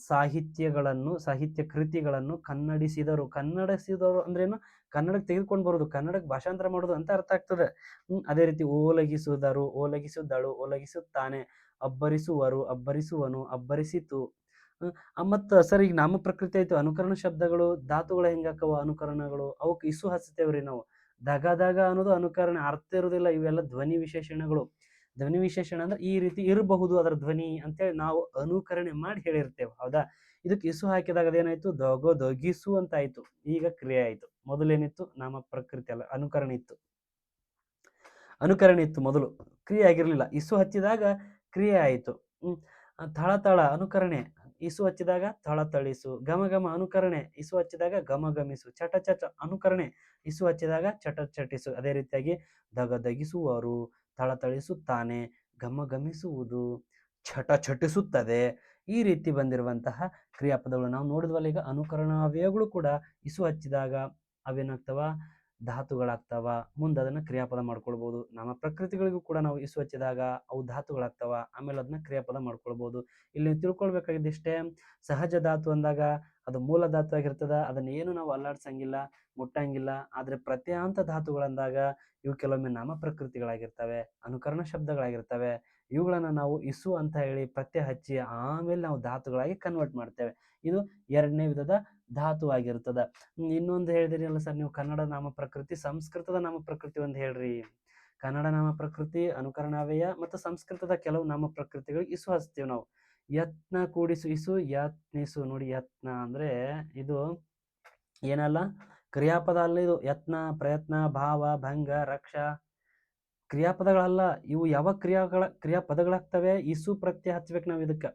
S1: ಸಾಹಿತ್ಯಗಳನ್ನು, ಸಾಹಿತ್ಯ ಕೃತಿಗಳನ್ನು ಕನ್ನಡಿಸಿದರು. ಕನ್ನಡಿಸಿದರು ಅಂದ್ರೇನು? ಕನ್ನಡಕ್ಕೆ ತೆಗೆದುಕೊಂಡು ಬರೋದು, ಕನ್ನಡಕ್ಕೆ ಭಾಷಾಂತರ ಮಾಡೋದು ಅಂತ ಅರ್ಥ ಆಗ್ತದೆ. ಅದೇ ರೀತಿ ಓಲಗಿಸುವುದರು, ಓಲಗಿಸುದ್ದಳು, ಓಲಗಿಸುತ್ತಾನೆ. ಅಬ್ಬರಿಸುವರು, ಅಬ್ಬರಿಸುವನು, ಅಬ್ಬರಿಸಿತು. ಮತ್ತ ಸರ್, ಈಗ ನಾಮ ಪ್ರಕೃತಿ ಆಯ್ತು. ಅನುಕರಣ ಶಬ್ದಗಳು ಧಾತುಗಳು ಹೆಂಗಾಕವ? ಅನುಕರಣಗಳು ಅವಕ್ಕೆ ಇಸು ಹಚ್ತೇವ್ರಿ ನಾವು. ದಗ ಅನ್ನೋದು ಅನುಕರಣ, ಅರ್ಥ ಇರುವುದಿಲ್ಲ. ಇವೆಲ್ಲ ಧ್ವನಿ ವಿಶೇಷಣಗಳು. ಧ್ವನಿ ವಿಶೇಷಣ ಅಂದ್ರೆ ಈ ರೀತಿ ಇರಬಹುದು ಅದರ ಧ್ವನಿ ಅಂತೇಳಿ ನಾವು ಅನುಕರಣೆ ಮಾಡಿ ಹೇಳಿರ್ತೇವೆ, ಹೌದಾ? ಇದಕ್ಕೆ ಇಸು ಹಾಕಿದಾಗ ಅದೇನಾಯ್ತು? ದೊಗಿಸು ಅಂತ ಆಯ್ತು. ಈಗ ಕ್ರಿಯೆ ಆಯ್ತು. ಮೊದಲೇನಿತ್ತು? ನಾಮ ಪ್ರಕೃತಿ ಅಲ್ಲ, ಅನುಕರಣ ಇತ್ತು. ಅನುಕರಣ ಇತ್ತು ಮೊದಲು, ಕ್ರಿಯೆ ಆಗಿರ್ಲಿಲ್ಲ. ಇಸು ಹಚ್ಚಿದಾಗ ಕ್ರಿಯೆ ಆಯ್ತು. ಥಳಥಳ ಅನುಕರಣೆ, ಇಸು ಹಚ್ಚಿದಾಗ ಥಳಥಳಿಸು. ಘಮ ಅನುಕರಣೆ, ಇಸು ಹಚ್ಚಿದಾಗ ಘಮಘಮಿಸು. ಚಟ ಅನುಕರಣೆ, ಇಸು ಹಚ್ಚಿದಾಗ ಚಟಿಸು. ಅದೇ ರೀತಿಯಾಗಿ ದಗಿಸುವರು, ಥಳಥಳಿಸುತ್ತಾನೆ, ಘಮಘಮಿಸುವುದು, ಚಟಿಸುತ್ತದೆ. ಈ ರೀತಿ ಬಂದಿರುವಂತಹ ಕ್ರಿಯಾಪದಗಳು ನಾವು ನೋಡಿದ್ವಲ್ಲ. ಈಗ ಅನುಕರಣ ಅವ್ಯಯಗಳು ಕೂಡ ಇಸು ಹಚ್ಚಿದಾಗ ಅವೇನಾಗ್ತವ? ಧಾತುಗಳಾಗ್ತಾವ. ಮುಂದೆ ಅದನ್ನ ಕ್ರಿಯಾಪದ ಮಾಡ್ಕೊಳ್ಬಹುದು. ನಮ್ಮ ಪ್ರಕೃತಿಗಳಿಗೂ ಕೂಡ ನಾವು ಇಸು ಹಚ್ಚಿದಾಗ ಅವು ಧಾತುಗಳಾಗ್ತಾವ. ಆಮೇಲೆ ಅದನ್ನ ಕ್ರಿಯಾಪದ ಮಾಡ್ಕೊಳ್ಬಹುದು. ಇಲ್ಲಿ ತಿಳ್ಕೊಳ್ಬೇಕಾಗಿದ್ದಿಷ್ಟೇ, ಸಹಜ ಧಾತು ಅಂದಾಗ ಅದು ಮೂಲ ಧಾತು ಆಗಿರ್ತದ. ಅದನ್ನ ಏನು ನಾವು ಅಲ್ಲಾಡ್ಸಂಗಿಲ್ಲ, ಮುಟ್ಟಂಗಿಲ್ಲ. ಆದ್ರೆ ಪ್ರತ್ಯಯಾಂತ ಧಾತುಗಳಂದಾಗ ಇವು ಕೆಲವೊಮ್ಮೆ ನಾಮ ಪ್ರಕೃತಿಗಳಾಗಿರ್ತವೆ, ಅನುಕರಣ ಶಬ್ದಗಳಾಗಿರ್ತವೆ. ಇವುಗಳನ್ನ ನಾವು ಇಸು ಅಂತ ಹೇಳಿ ಪ್ರತ್ಯಯ ಹಚ್ಚಿ ಆಮೇಲೆ ನಾವು ಧಾತುಗಳಾಗಿ ಕನ್ವರ್ಟ್ ಮಾಡ್ತೇವೆ. ಇದು ಎರಡನೇ ವಿಧದ ಧಾತು ಆಗಿರ್ತದ. ಇನ್ನೊಂದು ಹೇಳಿದಿರಲ್ಲ ಸರ್ ನೀವು, ಕನ್ನಡ ನಾಮ ಪ್ರಕೃತಿ, ಸಂಸ್ಕೃತದ ನಾಮ ಪ್ರಕೃತಿ ಒಂದು ಹೇಳ್ರಿ. ಕನ್ನಡ ನಾಮ ಪ್ರಕೃತಿ, ಅನುಕರಣಾವ್ಯಯ ಮತ್ತು ಸಂಸ್ಕೃತದ ಕೆಲವು ನಾಮ ಪ್ರಕೃತಿಗಳಿಗೆ ಇಸು ಹಚ್ತೀವಿ ನಾವು. ಯತ್ನ ಕೂಡಿಸು ಇಸು, ಯತ್ನಿಸು. ನೋಡಿ, ಯತ್ನ ಅಂದ್ರೆ ಇದು ಏನಲ್ಲ, ಕ್ರಿಯಾಪದ ಅಲ್ಲ. ಇದು ಯತ್ನ, ಪ್ರಯತ್ನ, ಭಾವ, ಭಂಗ, ರಕ್ಷ ಕ್ರಿಯಾಪದಗಳಲ್ಲ. ಇವು ಯಾವ ಕ್ರಿಯಾಪದಗಳಾಗ್ತವೆ? ಇಸು ಪ್ರತ್ಯಯ ಹಚ್ಬೇಕು ನಾವು ಇದಕ್ಕೆ.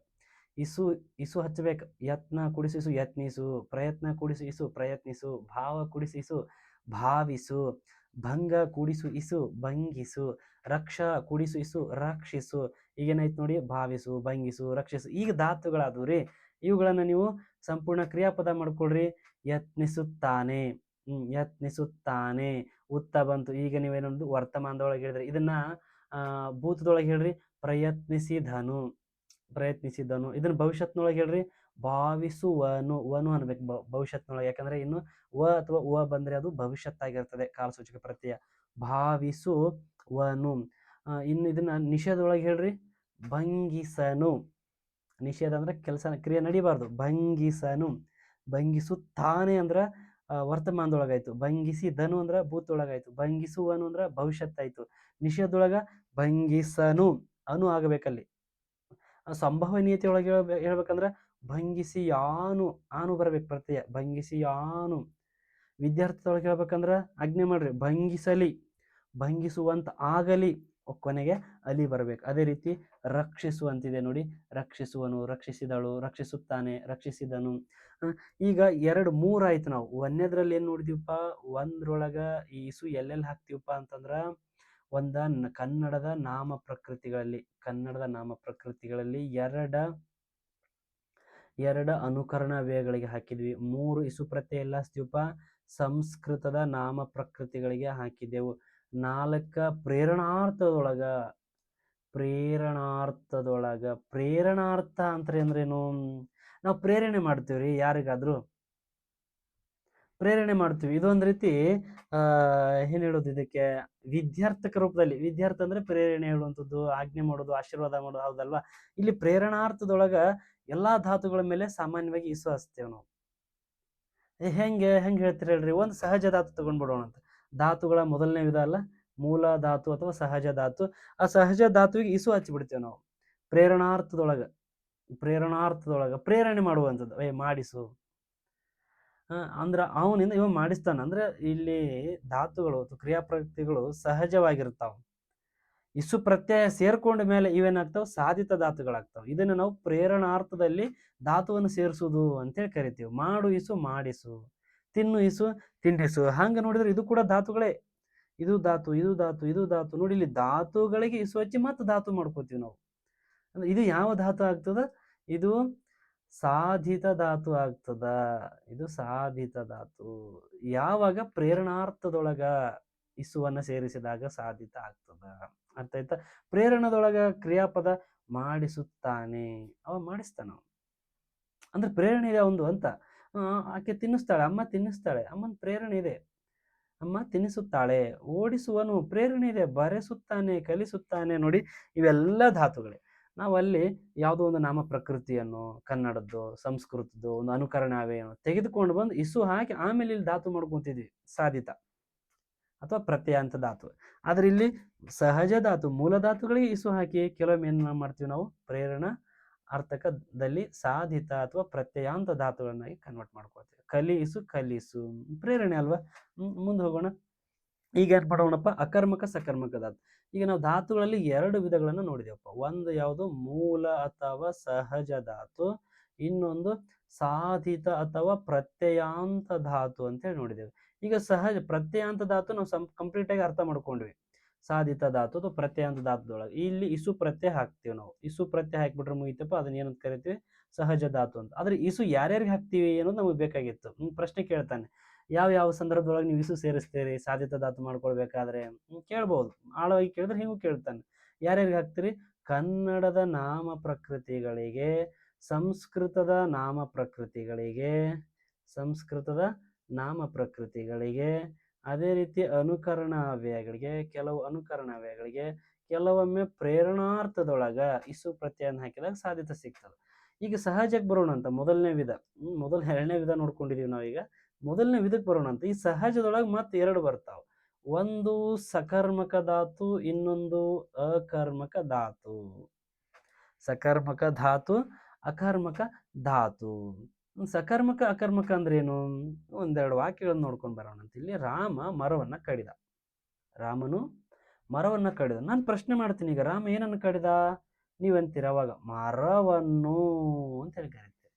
S1: ಇಸು ಹಚ್ಚಬೇಕು. ಯತ್ನ ಕೂಡಿಸು ಇಸು, ಯತ್ನಿಸು. ಪ್ರಯತ್ನ ಕೂಡಿಸು ಇಸು, ಪ್ರಯತ್ನಿಸು. ಭಾವ ಕೂಡಿಸು ಇಸು, ಭಾವಿಸು. ಭಂಗ ಕೂಡಿಸು ಇಸು, ಭಂಗಿಸು. ರಕ್ಷ ಕೂಡಿಸು ಇಸು, ರಕ್ಷಿಸು. ಈಗೇನಾಯ್ತು ನೋಡಿ, ಭಾವಿಸು, ಭಂಗಿಸು, ರಕ್ಷಿಸು. ಈಗ ಧಾತುಗಳಾದವು ರೀ. ಇವುಗಳನ್ನ ನೀವು ಸಂಪೂರ್ಣ ಕ್ರಿಯಾಪದ ಮಾಡ್ಕೊಳ್ರಿ. ಯತ್ನಿಸುತ್ತಾನೆ, ಯತ್ನಿಸುತ್ತಾನೆ. ಉತ್ತ ಬಂತು. ಈಗ ನೀವೇನೊಂದು ವರ್ತಮಾನದೊಳಗೆ ಹೇಳಿದ್ರಿ. ಇದನ್ನ ಭೂತದೊಳಗೆ ಹೇಳ್ರಿ, ಪ್ರಯತ್ನಿಸಿದನು, ಪ್ರಯತ್ನಿಸಿದನು. ಇದನ್ನ ಭವಿಷ್ಯತ್ನೊಳಗೆ ಹೇಳ್ರಿ, ಭಾವಿಸುವನು, ವನು ಅನ್ಬೇಕು ಭವಿಷ್ಯತ್ನೊಳಗೆ. ಯಾಕಂದ್ರೆ ಇನ್ನು ವ ಅಥವಾ ಉವ ಬಂದ್ರೆ ಅದು ಭವಿಷ್ಯತ್ತಾಗಿರ್ತದೆ ಕಾಲಸೂಚಕ ಪ್ರತ್ಯಯ. ಭಾವಿಸುವನು. ಇನ್ನು ಇದನ್ನ ನಿಷೇಧದೊಳಗೆ ಹೇಳ್ರಿ, ಭಂಗಿಸನು. ನಿಷೇಧ ಅಂದ್ರೆ ಕೆಲಸ ಕ್ರಿಯೆ ನಡಿಬಾರ್ದು. ಭಂಗಿಸನು. ಭಂಗಿಸುತ್ತಾನೆ ಅಂದ್ರ ವರ್ತಮಾನದೊಳಗಾಯ್ತು. ಭಂಗಿಸಿದನು ಅಂದ್ರ ಭೂತೊಳಗಾಯ್ತು. ಭಂಗಿಸುವನು ಅಂದ್ರ ಭವಿಷ್ಯತ್ತಾಯ್ತು. ನಿಷೇಧದೊಳಗ ಭಂಗಿಸನು ಅನು ಆಗಬೇಕಲ್ಲಿ. ಸಂಭವನೀಯತೆ ಒಳಗೆ ಹೇಳ್ಬೇಕಂದ್ರ ಭಂಗಿಸಿಯಾನು, ಆನು ಬರ್ಬೇಕು ಪ್ರತ್ಯಯ. ಭಂಗಿಸಿಯಾನು. ವಿದ್ಯಾರ್ಥಿಯೊಳಗೆ ಹೇಳ್ಬೇಕಂದ್ರ ಆಜ್ಞೆ ಮಾಡ್ರಿ, ಭಂಗಿಸಲಿ, ಭಂಗಿಸುವಂತ ಆಗಲಿ, ಕೊನೆಗೆ ಅಲಿ ಬರ್ಬೇಕು. ಅದೇ ರೀತಿ ರಕ್ಷಿಸುವಂತಿದೆ ನೋಡಿ, ರಕ್ಷಿಸುವನು, ರಕ್ಷಿಸಿದಳು, ರಕ್ಷಿಸುತ್ತಾನೆ, ರಕ್ಷಿಸಿದನು. ಈಗ 2 3 ಆಯ್ತು. ನಾವು ಒಂದನೇದ್ರಲ್ಲಿ ಏನ್ ನೋಡಿದೀವಪ್ಪ, ಒಂದ್ರೊಳಗ ಈ ಇಸು ಎಲ್ಲೆಲ್ಲಿ ಹಾಕ್ತಿವಪ್ಪ ಅಂತಂದ್ರ ಕನ್ನಡದ ನಾಮ ಪ್ರಕೃತಿಗಳಲ್ಲಿ ಎರಡು ಅನುಕರಣ ವ್ಯಯಗಳಿಗೆ ಹಾಕಿದ್ವಿ. 3 ಇಸು ಪ್ರತ್ಯಯ ಎಲ್ಲ ಹಚ್ತೀವಪ್ಪ, ಸಂಸ್ಕೃತದ ನಾಮ ಪ್ರಕೃತಿಗಳಿಗೆ ಹಾಕಿದೆವು. 4 ಪ್ರೇರಣಾರ್ಥದೊಳಗ ಪ್ರೇರಣಾರ್ಥ ಅಂದ್ರೇನು? ನಾವು ಪ್ರೇರಣೆ ಮಾಡ್ತೀವ್ರಿ, ಯಾರಿಗಾದ್ರೂ ಪ್ರೇರಣೆ ಮಾಡ್ತೀವಿ. ಇದೊಂದ್ ರೀತಿ ಏನ್ ಹೇಳೋದು ಇದಕ್ಕೆ, ವಿದ್ಯಾರ್ಥಕ ರೂಪದಲ್ಲಿ. ವಿದ್ಯಾರ್ಥಿ ಅಂದ್ರೆ ಪ್ರೇರಣೆ ಹೇಳುವಂಥದ್ದು, ಆಜ್ಞೆ ಮಾಡೋದು, ಆಶೀರ್ವಾದ ಮಾಡೋದು, ಹೌದಲ್ವಾ? ಇಲ್ಲಿ ಪ್ರೇರಣಾರ್ಥದೊಳಗ ಎಲ್ಲಾ ಧಾತುಗಳ ಮೇಲೆ ಸಾಮಾನ್ಯವಾಗಿ ಇಸು ಹಚ್ತೇವೆ ನಾವು. ಹೆಂಗೆ ಹೇಳ್ತೀರಿ ಹೇಳ್ರಿ? ಒಂದು ಸಹಜ ಧಾತು ತಗೊಂಡ್ಬಿಡೋಣ ಅಂತ. ಧಾತುಗಳ ಮೊದಲನೇ ವಿಧ ಅಲ್ಲ, ಮೂಲ ಧಾತು ಅಥವಾ ಸಹಜ ಧಾತು. ಆ ಸಹಜ ಧಾತುವಿಗೆ ಇಸು ಹಚ್ಚಿಬಿಡ್ತೇವೆ ನಾವು. ಪ್ರೇರಣಾರ್ಥದೊಳಗ ಪ್ರೇರಣೆ ಮಾಡುವಂಥದ್ದು. ಮಾಡಿಸು ಅಂದ್ರ ಅವನಿಂದ ಇವ ಮಾಡಿಸ್ತಾನ. ಅಂದ್ರೆ ಇಲ್ಲಿ ಧಾತುಗಳು ಅಥವಾ ಕ್ರಿಯಾಪ್ರವೃತ್ತಿಗಳು ಸಹಜವಾಗಿರ್ತಾವ. ಇಸು ಪ್ರತ್ಯಯ ಸೇರ್ಕೊಂಡ ಮೇಲೆ ಇವೇನಾಗ್ತಾವ, ಸಾಧಿತ ಧಾತುಗಳಾಗ್ತಾವ. ಇದನ್ನ ನಾವು ಪ್ರೇರಣಾರ್ಥದಲ್ಲಿ ಧಾತುವನ್ನು ಸೇರಿಸುವುದು ಅಂತೇಳಿ ಕರಿತೀವಿ. ಮಾಡು ಇಸು ಮಾಡಿಸು, ತಿನ್ನು ಇಸು ತಿನ್ನಿಸು. ಹಂಗ ನೋಡಿದ್ರೆ ಇದು ಕೂಡ ಧಾತುಗಳೇ. ಇದು ಧಾತು ನೋಡಿ, ಇಲ್ಲಿ ಧಾತುಗಳಿಗೆ ಇಸು ಹಚ್ಚಿ ಮತ್ತೆ ಧಾತು ಮಾಡ್ಕೋತೀವಿ ನಾವು. ಅಂದ್ರೆ ಇದು ಯಾವ ಧಾತು ಆಗ್ತದ? ಇದು ಸಾಧಿತ ಧಾತು ಆಗ್ತದ. ಇದು ಸಾಧಿತ ಧಾತು. ಯಾವಾಗ ಪ್ರೇರಣಾರ್ಥದೊಳಗ ಇಸುವನ್ನ ಸೇರಿಸಿದಾಗ ಸಾಧಿತ ಆಗ್ತದ. ಅರ್ಥ ಆಯ್ತಾ? ಪ್ರೇರಣದೊಳಗ ಕ್ರಿಯಾಪದ ಮಾಡಿಸುತ್ತಾನೆ, ಅವ ಮಾಡಿಸ್ತಾನ. ಅಂದ್ರೆ ಪ್ರೇರಣೆ ಇದೆ ಒಂದು ಅಂತ. ಆಕೆ ತಿನ್ನಿಸ್ತಾಳೆ, ಅಮ್ಮ ತಿನ್ನಿಸ್ತಾಳೆ, ಅಮ್ಮನ ಪ್ರೇರಣೆ ಇದೆ. ಅಮ್ಮ ತಿನ್ನಿಸುತ್ತಾಳೆ. ಓಡಿಸುವನು, ಪ್ರೇರಣೆ ಇದೆ. ಬರೆಸುತ್ತಾನೆ, ಕಲಿಸುತ್ತಾನೆ. ನೋಡಿ, ಇವೆಲ್ಲ ಧಾತುಗಳೇ. ನಾವಲ್ಲಿ ಯಾವುದೋ ಒಂದು ನಾಮ ಪ್ರಕೃತಿಯನ್ನು, ಕನ್ನಡದ್ದು, ಸಂಸ್ಕೃತದ್ದು ಒಂದು ಅನುಕರಣಾವೇನು ತೆಗೆದುಕೊಂಡು ಬಂದು ಇಸು ಹಾಕಿ ಆಮೇಲೆ ಇಲ್ಲಿ ಧಾತು ಮಾಡ್ಕೊಂತಿದ್ವಿ, ಸಾಧಿತ ಅಥವಾ ಪ್ರತ್ಯಯಾಂತ ಧಾತು. ಆದ್ರೆ ಇಲ್ಲಿ ಸಹಜ ಧಾತು, ಮೂಲ ಧಾತುಗಳಿಗೆ ಇಸು ಹಾಕಿ ಕೆಲವೊಮ್ಮೆ ಏನ್ ಮಾಡ್ತೀವಿ ನಾವು, ಪ್ರೇರಣ ಅರ್ಥಕದಲ್ಲಿ ಸಾಧಿತ ಅಥವಾ ಪ್ರತ್ಯಯಾಂತ ಧಾತುಗಳನ್ನಾಗಿ ಕನ್ವರ್ಟ್ ಮಾಡ್ಕೊಳ್ತೀವಿ. ಕಲಿಸು, ಕಲಿಸು, ಪ್ರೇರಣೆ ಅಲ್ವಾ? ಮುಂದೆ ಹೋಗೋಣ. ಈಗ ಏನ್ ಮಾಡೋಣಪ್ಪ, ಅಕರ್ಮಕ ಸಕರ್ಮಕ ಧಾತು. ಈಗ ನಾವು ಧಾತುಗಳಲ್ಲಿ 2 ವಿಧಗಳನ್ನು ನೋಡಿದೆವಪ್ಪ. ಒಂದು ಯಾವುದು, ಮೂಲ ಅಥವಾ ಸಹಜ ಧಾತು. ಇನ್ನೊಂದು ಸಾಧಿತ ಅಥವಾ ಪ್ರತ್ಯಯಾಂತ ಧಾತು ಅಂತ ಹೇಳಿ ನೋಡಿದೆವು. ಈಗ ಸಹಜ ಪ್ರತ್ಯಯಾಂತ ಧಾತು ನಾವು ಕಂಪ್ಲೀಟ್ ಆಗಿ ಅರ್ಥ ಮಾಡ್ಕೊಂಡ್ವಿ. ಸಾಧಿತ ಧಾತು ಅಥವಾ ಪ್ರತ್ಯಯಾಂತ ಧಾತುದೊಳಗೆ ಇಲ್ಲಿ ಇಸು ಪ್ರತ್ಯಯ ಹಾಕ್ತಿವಿ ನಾವು. ಇಸು ಪ್ರತ್ಯಯ ಹಾಕ್ಬಿಟ್ರೆ ಮುಗಿತಪ್ಪ, ಅದನ್ನ ಏನಂತ ಕರಿತೀವಿ, ಸಹಜ ಧಾತು ಅಂತ. ಆದ್ರೆ ಇಸು ಯಾರ್ಯಾರಿಗೆ ಹಾಕ್ತಿವಿ ಅನ್ನೋದು ನಮಗೆ ಬೇಕಾಗಿತ್ತು. ಪ್ರಶ್ನೆ ಕೇಳ್ತಾನೆ, ಯಾವ ಸಂದರ್ಭದೊಳಗೆ ನೀವು ಇಸು ಸೇರಿಸ್ತೀರಿ ಸಾಧಿತ ಧಾತು ಮಾಡ್ಕೊಳ್ಬೇಕಾದ್ರೆ ಕೇಳ್ಬಹುದು. ಆಳವಾಗಿ ಕೇಳಿದ್ರೆ ಹಿಂಗೂ ಕೇಳ್ತಾನೆ. ಯಾರ್ಯಾರಿಗೆ ಹಾಕ್ತಿರಿ? ಕನ್ನಡದ ನಾಮ ಪ್ರಕೃತಿಗಳಿಗೆ, ಸಂಸ್ಕೃತದ ನಾಮ ಪ್ರಕೃತಿಗಳಿಗೆ, ಅದೇ ರೀತಿ ಅನುಕರಣಾವ್ಯಯಗಳಿಗೆ, ಕೆಲವು ಅನುಕರಣಾವ್ಯಯಗಳಿಗೆ, ಕೆಲವೊಮ್ಮೆ ಪ್ರೇರಣಾರ್ಥದೊಳಗ ಇಸು ಪ್ರತ್ಯಯ ಹಾಕಿದಾಗ ಸಾಧಿತ ಸಿಗ್ತದೆ. ಈಗ ಸಹಜಕ್ಕೆ ಬರೋಣ ಅಂತ. ಮೊದಲನೇ ವಿಧ, 2ನೇ ವಿಧ ನೋಡ್ಕೊಂಡಿದೀವಿ ನಾವೀಗ. ಮೊದಲನೇ ವಿಧಕ್ಕೆ ಬರೋಣ ಅಂತ. ಈ ಸಹಜದೊಳಗೆ ಮತ್ತೆ 2 ಬರ್ತಾವ. ಒಂದು ಸಕರ್ಮಕ ಧಾತು, ಇನ್ನೊಂದು ಅಕರ್ಮಕ ಧಾತು. ಸಕರ್ಮಕ ಧಾತು, ಅಕರ್ಮಕ ಧಾತು. ಸಕರ್ಮಕ ಅಕರ್ಮಕ ಅಂದ್ರೇನು? ಒಂದೆರಡು ವಾಕ್ಯಗಳನ್ನು ನೋಡ್ಕೊಂಡು ಬರೋಣ ಅಂತ. ಇಲ್ಲಿ ರಾಮನು ಮರವನ್ನ ಕಡಿದ. ನಾನು ಪ್ರಶ್ನೆ ಮಾಡ್ತೀನಿ, ಈಗ ರಾಮ ಏನನ್ನು ಕಡಿದ? ನೀವಂತೀರ ಅವಾಗ ಮರವನ್ನು ಅಂತ ಹೇಳಿ ಕರಿತೀವಿ.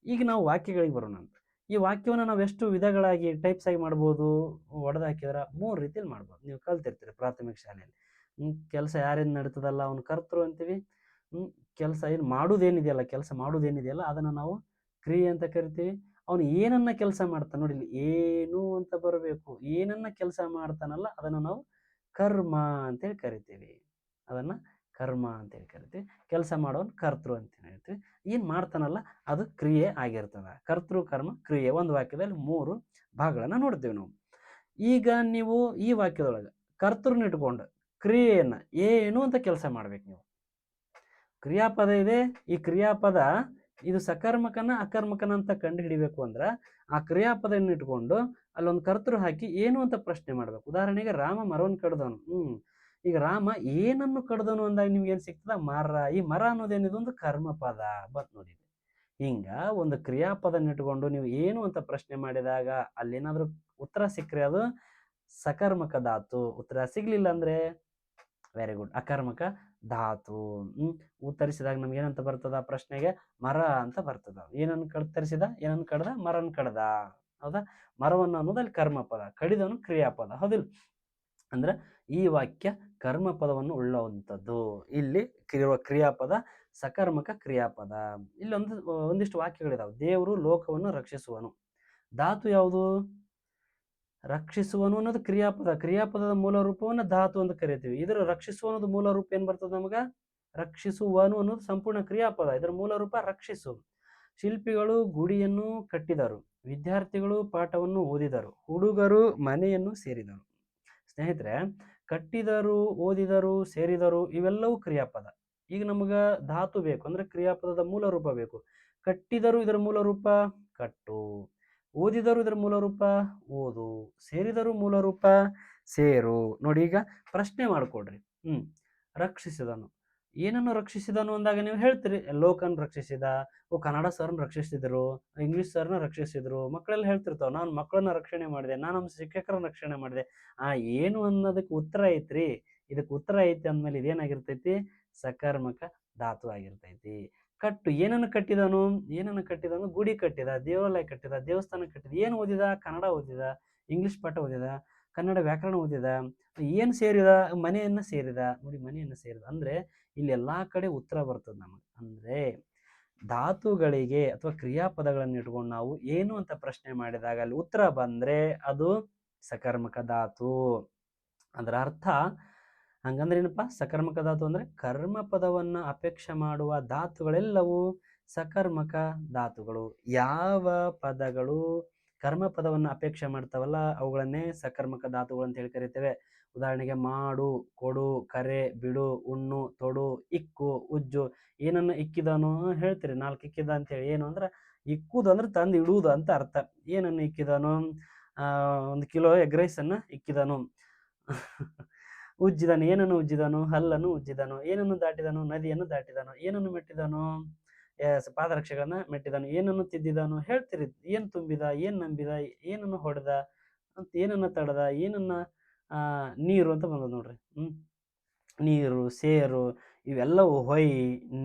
S1: ಈಗ ನಾವು ವಾಕ್ಯಗಳಿಗೆ ಬರೋಣ ಅಂತ. ಈ ವಾಕ್ಯವನ್ನು ನಾವು ಎಷ್ಟು ವಿಧಗಳಾಗಿ ಟೈಪ್ಸ್ ಆಗಿ ಮಾಡ್ಬೋದು? ಒಡೆದು ಹಾಕಿದ್ರೆ 3 ರೀತಿಯಲ್ಲಿ ಮಾಡ್ಬೋದು. ನೀವು ಕಲ್ತಿರ್ತೀರಿ ಪ್ರಾಥಮಿಕ ಶಾಲೆಯಲ್ಲಿ. ಕೆಲಸ ಯಾರಿಂದ ನಡೀತದಲ್ಲ ಅವನು ಕರ್ತೃ ಅಂತೀವಿ. ಕೆಲಸ ಏನು ಮಾಡುವುದೇನಿದೆಯಲ್ಲ, ಅದನ್ನ ನಾವು ಕ್ರಿಯೆ ಅಂತ ಕರಿತೀವಿ. ಅವನು ಏನನ್ನ ಕೆಲಸ ಮಾಡ್ತಾನೆ ನೋಡಿ, ಇಲ್ಲಿ ಏನು ಅಂತ ಬರಬೇಕು. ಏನನ್ನ ಕೆಲಸ ಮಾಡ್ತಾನಲ್ಲ ಅದನ್ನ ನಾವು ಕರ್ಮ ಅಂತೇಳಿ ಕರಿತೀವಿ. ಕರ್ಮ ಅಂತೇಳಿ ಕರಿತೀವಿ. ಕೆಲಸ ಮಾಡೋನು ಕರ್ತೃ ಅಂತ ಹೇಳ್ತೀವಿ. ಏನು ಮಾಡ್ತಾನಲ್ಲ ಅದು ಕ್ರಿಯೆ ಆಗಿರ್ತದೆ. ಕರ್ತೃ ಕರ್ಮ ಕ್ರಿಯೆ ಒಂದು ವಾಕ್ಯದಲ್ಲಿ 3 ಭಾಗಗಳನ್ನು ನೋಡ್ತೀವಿ ನಾವು. ಈಗ ನೀವು ಈ ವಾಕ್ಯದೊಳಗೆ ಕರ್ತೃನ ಇಟ್ಕೊಂಡು ಕ್ರಿಯೆಯನ್ನು ಏನು ಅಂತ ಕೆಲಸ ಮಾಡ್ಬೇಕು ನೀವು. ಕ್ರಿಯಾಪದ ಇದೆ, ಈ ಕ್ರಿಯಾಪದ ಇದು ಸಕರ್ಮಕನ ಅಕರ್ಮಕನ ಅಂತ ಕಂಡು ಹಿಡಿಬೇಕು ಅಂದ್ರೆ ಆ ಕ್ರಿಯಾಪದವನ್ನು ಇಟ್ಕೊಂಡು ಅಲ್ಲೊಂದು ಕರ್ತೃ ಹಾಕಿ ಏನು ಅಂತ ಪ್ರಶ್ನೆ ಮಾಡ್ಬೇಕು. ಉದಾಹರಣೆಗೆ ರಾಮ ಮರವನ್ನು ಕಡ್ದವನು. ಈಗ ರಾಮ ಏನನ್ನು ಕಡ್ದನು ಅಂದಾಗ ನಿಮ್ಗೆ ಏನು ಸಿಗ್ತದ? ಮರ. ಈ ಮರ ಅನ್ನೋದೇನಿದೆ ಒಂದು ಕರ್ಮಪದ ಬತ್ ನೋಡಿ. ಹಿಂಗ ಒಂದು ಕ್ರಿಯಾಪದನ ಇಟ್ಕೊಂಡು ನೀವು ಏನು ಅಂತ ಪ್ರಶ್ನೆ ಮಾಡಿದಾಗ ಅಲ್ಲೇನಾದ್ರೂ ಉತ್ತರ ಸಿಕ್ಕರೆ ಅದು ಸಕರ್ಮಕ ಧಾತು. ಉತ್ತರ ಸಿಗ್ಲಿಲ್ಲ ಅಂದ್ರೆ ವೆರಿ ಗುಡ್ ಅಕರ್ಮಕ ಧಾತು. ಉತ್ತರಿಸಿದಾಗ ನಮ್ಗೆ ಏನಂತ ಬರ್ತದ ಪ್ರಶ್ನೆಗೆ? ಮರ ಅಂತ ಬರ್ತದ. ಏನನ್ನು ಕತ್ತರಿಸಿದ? ಏನನ್ನು ಕಡ್ದ? ಮರನ್ ಕಡ್ದ. ಹೌದಾ? ಮರವನ್ನು ಅನ್ನೋದು ಅಲ್ಲಿ ಕರ್ಮಪದ, ಕಡಿದವನು ಕ್ರಿಯಾಪದ. ಹೌದಿಲ್ಲ? ಅಂದ್ರೆ ಈ ವಾಕ್ಯ ಕರ್ಮಪದವನ್ನು ಉಳ್ಳವಂಥದ್ದು. ಇಲ್ಲಿ ಕ್ರಿಯಾಪದ ಸಕರ್ಮಕ ಕ್ರಿಯಾಪದ. ಇಲ್ಲಿ ಒಂದಿಷ್ಟು ವಾಕ್ಯಗಳಿದಾವೆ. ದೇವರು ಲೋಕವನ್ನು ರಕ್ಷಿಸುವನು. ಧಾತು ಯಾವುದು? ರಕ್ಷಿಸುವನು ಅನ್ನೋದು ಕ್ರಿಯಾಪದ. ಕ್ರಿಯಾಪದದ ಮೂಲ ರೂಪವನ್ನು ಧಾತು ಅಂತ ಕರಿತೀವಿ. ಇದರ ರಕ್ಷಿಸುವ ಅನ್ನೋದು ಮೂಲ ರೂಪ ಏನ್ ಬರ್ತದೆ ನಮಗ? ರಕ್ಷಿಸುವನು ಅನ್ನೋದು ಸಂಪೂರ್ಣ ಕ್ರಿಯಾಪದ. ಇದರ ಮೂಲ ರೂಪ ರಕ್ಷಿಸು. ಶಿಲ್ಪಿಗಳು ಗುಡಿಯನ್ನು ಕಟ್ಟಿದರು, ವಿದ್ಯಾರ್ಥಿಗಳು ಪಾಠವನ್ನು ಓದಿದರು, ಹುಡುಗರು ಮನೆಯನ್ನು ಸೇರಿದರು. ಸ್ನೇಹಿತರೆ, ಕಟ್ಟಿದರು, ಓದಿದರು, ಸೇರಿದರು ಇವೆಲ್ಲವೂ ಕ್ರಿಯಾಪದ. ಈಗ ನಮಗ ಧಾತು ಬೇಕು ಅಂದ್ರೆ ಕ್ರಿಯಾಪದದ ಮೂಲ ರೂಪ ಬೇಕು. ಕಟ್ಟಿದರು ಇದರ ಮೂಲ ರೂಪ ಕಟ್ಟು, ಓದಿದರು ಇದರ ಮೂಲ ರೂಪ ಓದು, ಸೇರಿದರು ಮೂಲ ರೂಪ ಸೇರು. ನೋಡಿ, ಈಗ ಪ್ರಶ್ನೆ ಮಾಡ್ಕೊಡ್ರಿ. ರಕ್ಷಿಸಿದನು, ಏನನ್ನು ರಕ್ಷಿಸಿದನು ಅಂದಾಗ ನೀವು ಹೇಳ್ತೀರಿ ಲೋಕನ್ ರಕ್ಷಿಸಿದ, ಕನ್ನಡ ಸರ್ನ ರಕ್ಷಿಸಿದ್ರು, ಇಂಗ್ಲಿಷ್ ಸರ್ನ ರಕ್ಷಿಸಿದ್ರು. ಮಕ್ಕಳೆಲ್ಲ ಹೇಳ್ತಿರ್ತಾವ ನಾನು ಮಕ್ಕಳನ್ನ ರಕ್ಷಣೆ ಮಾಡಿದೆ, ನಾನು ನಮ್ಮ ಶಿಕ್ಷಕರನ್ನ ರಕ್ಷಣೆ ಮಾಡಿದೆ. ಏನು ಅನ್ನೋದಕ್ಕೆ ಉತ್ತರ ಐತ್ರಿ. ಇದಕ್ಕೆ ಉತ್ತರ ಐತಿ ಅಂದ್ಮೇಲೆ ಇದೇನಾಗಿರ್ತೈತಿ? ಸಕರ್ಮಕ ಧಾತು ಆಗಿರ್ತೈತಿ. ಕಟ್ಟು, ಏನನ್ನು ಕಟ್ಟಿದನು? ಏನನ್ನು ಕಟ್ಟಿದನು? ಗುಡಿ ಕಟ್ಟಿದ, ದೇವಾಲಯ ಕಟ್ಟಿದ, ದೇವಸ್ಥಾನ ಕಟ್ಟಿದ. ಏನು ಓದಿದ? ಕನ್ನಡ ಓದಿದ, ಇಂಗ್ಲಿಷ್ ಪಾಠ ಓದಿದ, ಕನ್ನಡ ವ್ಯಾಕರಣ ಓದಿದ. ಏನು ಸೇರಿದ? ಮನೆಯನ್ನ ಸೇರಿದ. ನೋಡಿ, ಮನೆಯನ್ನ ಸೇರಿದ ಅಂದ್ರೆ ಇಲ್ಲಿ ಎಲ್ಲಾ ಕಡೆ ಉತ್ತರ ಬರ್ತದೆ ನಮಗೆ. ಅಂದ್ರೆ ಧಾತುಗಳಿಗೆ ಅಥವಾ ಕ್ರಿಯಾಪದಗಳನ್ನು ಇಟ್ಕೊಂಡು ನಾವು ಏನು ಅಂತ ಪ್ರಶ್ನೆ ಮಾಡಿದಾಗ ಅಲ್ಲಿ ಉತ್ತರ ಬಂದ್ರೆ ಅದು ಸಕರ್ಮಕ ಧಾತು. ಅದರ ಅರ್ಥ ಹಂಗಂದ್ರೆ ಏನಪ್ಪಾ? ಸಕರ್ಮಕ ಧಾತು ಅಂದ್ರೆ ಕರ್ಮ ಪದವನ್ನ ಅಪೇಕ್ಷೆ ಮಾಡುವ ಧಾತುಗಳೆಲ್ಲವೂ ಸಕರ್ಮಕ ಧಾತುಗಳು. ಯಾವ ಪದಗಳು ಕರ್ಮ ಪದವನ್ನ ಅಪೇಕ್ಷೆ ಮಾಡ್ತಾವಲ್ಲ ಅವುಗಳನ್ನೇ ಸಕರ್ಮಕ ಧಾತುಗಳು ಅಂತ ಹೇಳಿ ಕರಿತೇವೆ. ಉದಾಹರಣೆಗೆ ಮಾಡು, ಕೊಡು, ಕರೆ, ಬಿಡು, ಉಣ್ಣು, ತೊಡು, ಇಕ್ಕು, ಉಜ್ಜು. ಏನನ್ನು ಇಕ್ಕಿದನು ಹೇಳ್ತೀರಿ? 4 ಇಕ್ಕಿದ ಅಂತ ಹೇಳಿ. ಏನು ಅಂದ್ರೆ ಇಕ್ಕುದು ಅಂದ್ರೆ ತಂದು ಇಡುವುದು ಅಂತ ಅರ್ಥ. ಏನನ್ನು ಇಕ್ಕಿದನು? 1 ಕಿಲೋ ಎಗ್ ರೈಸ್ ಅನ್ನ ಇಕ್ಕಿದನು. ಉಜ್ಜಿದನು, ಏನನ್ನು ಉಜ್ಜಿದನು? ಹಲ್ಲನ್ನು ಉಜ್ಜಿದನು. ಏನನ್ನು ದಾಟಿದನು? ನದಿಯನ್ನು ದಾಟಿದನು. ಏನನ್ನು ಮೆಟ್ಟಿದನು? ಪಾದರಕ್ಷೆಗಳನ್ನ ಮೆಟ್ಟಿದನು. ಏನನ್ನು ತಿದ್ದಿದನು? ಹೇಳ್ತೀರಿ. ಏನ್ ತುಂಬಿದ? ಏನ್ ನಂಬಿದ? ಏನನ್ನು ಹೊಡೆದ ಅಂತ, ಏನನ್ನ ತಡದ, ಏನನ್ನ ನೀರು ಅಂತ ಬಂದದ ನೋಡ್ರಿ. ನೀರು, ಸೇರು ಇವೆಲ್ಲವೂ ಹೊಯ್,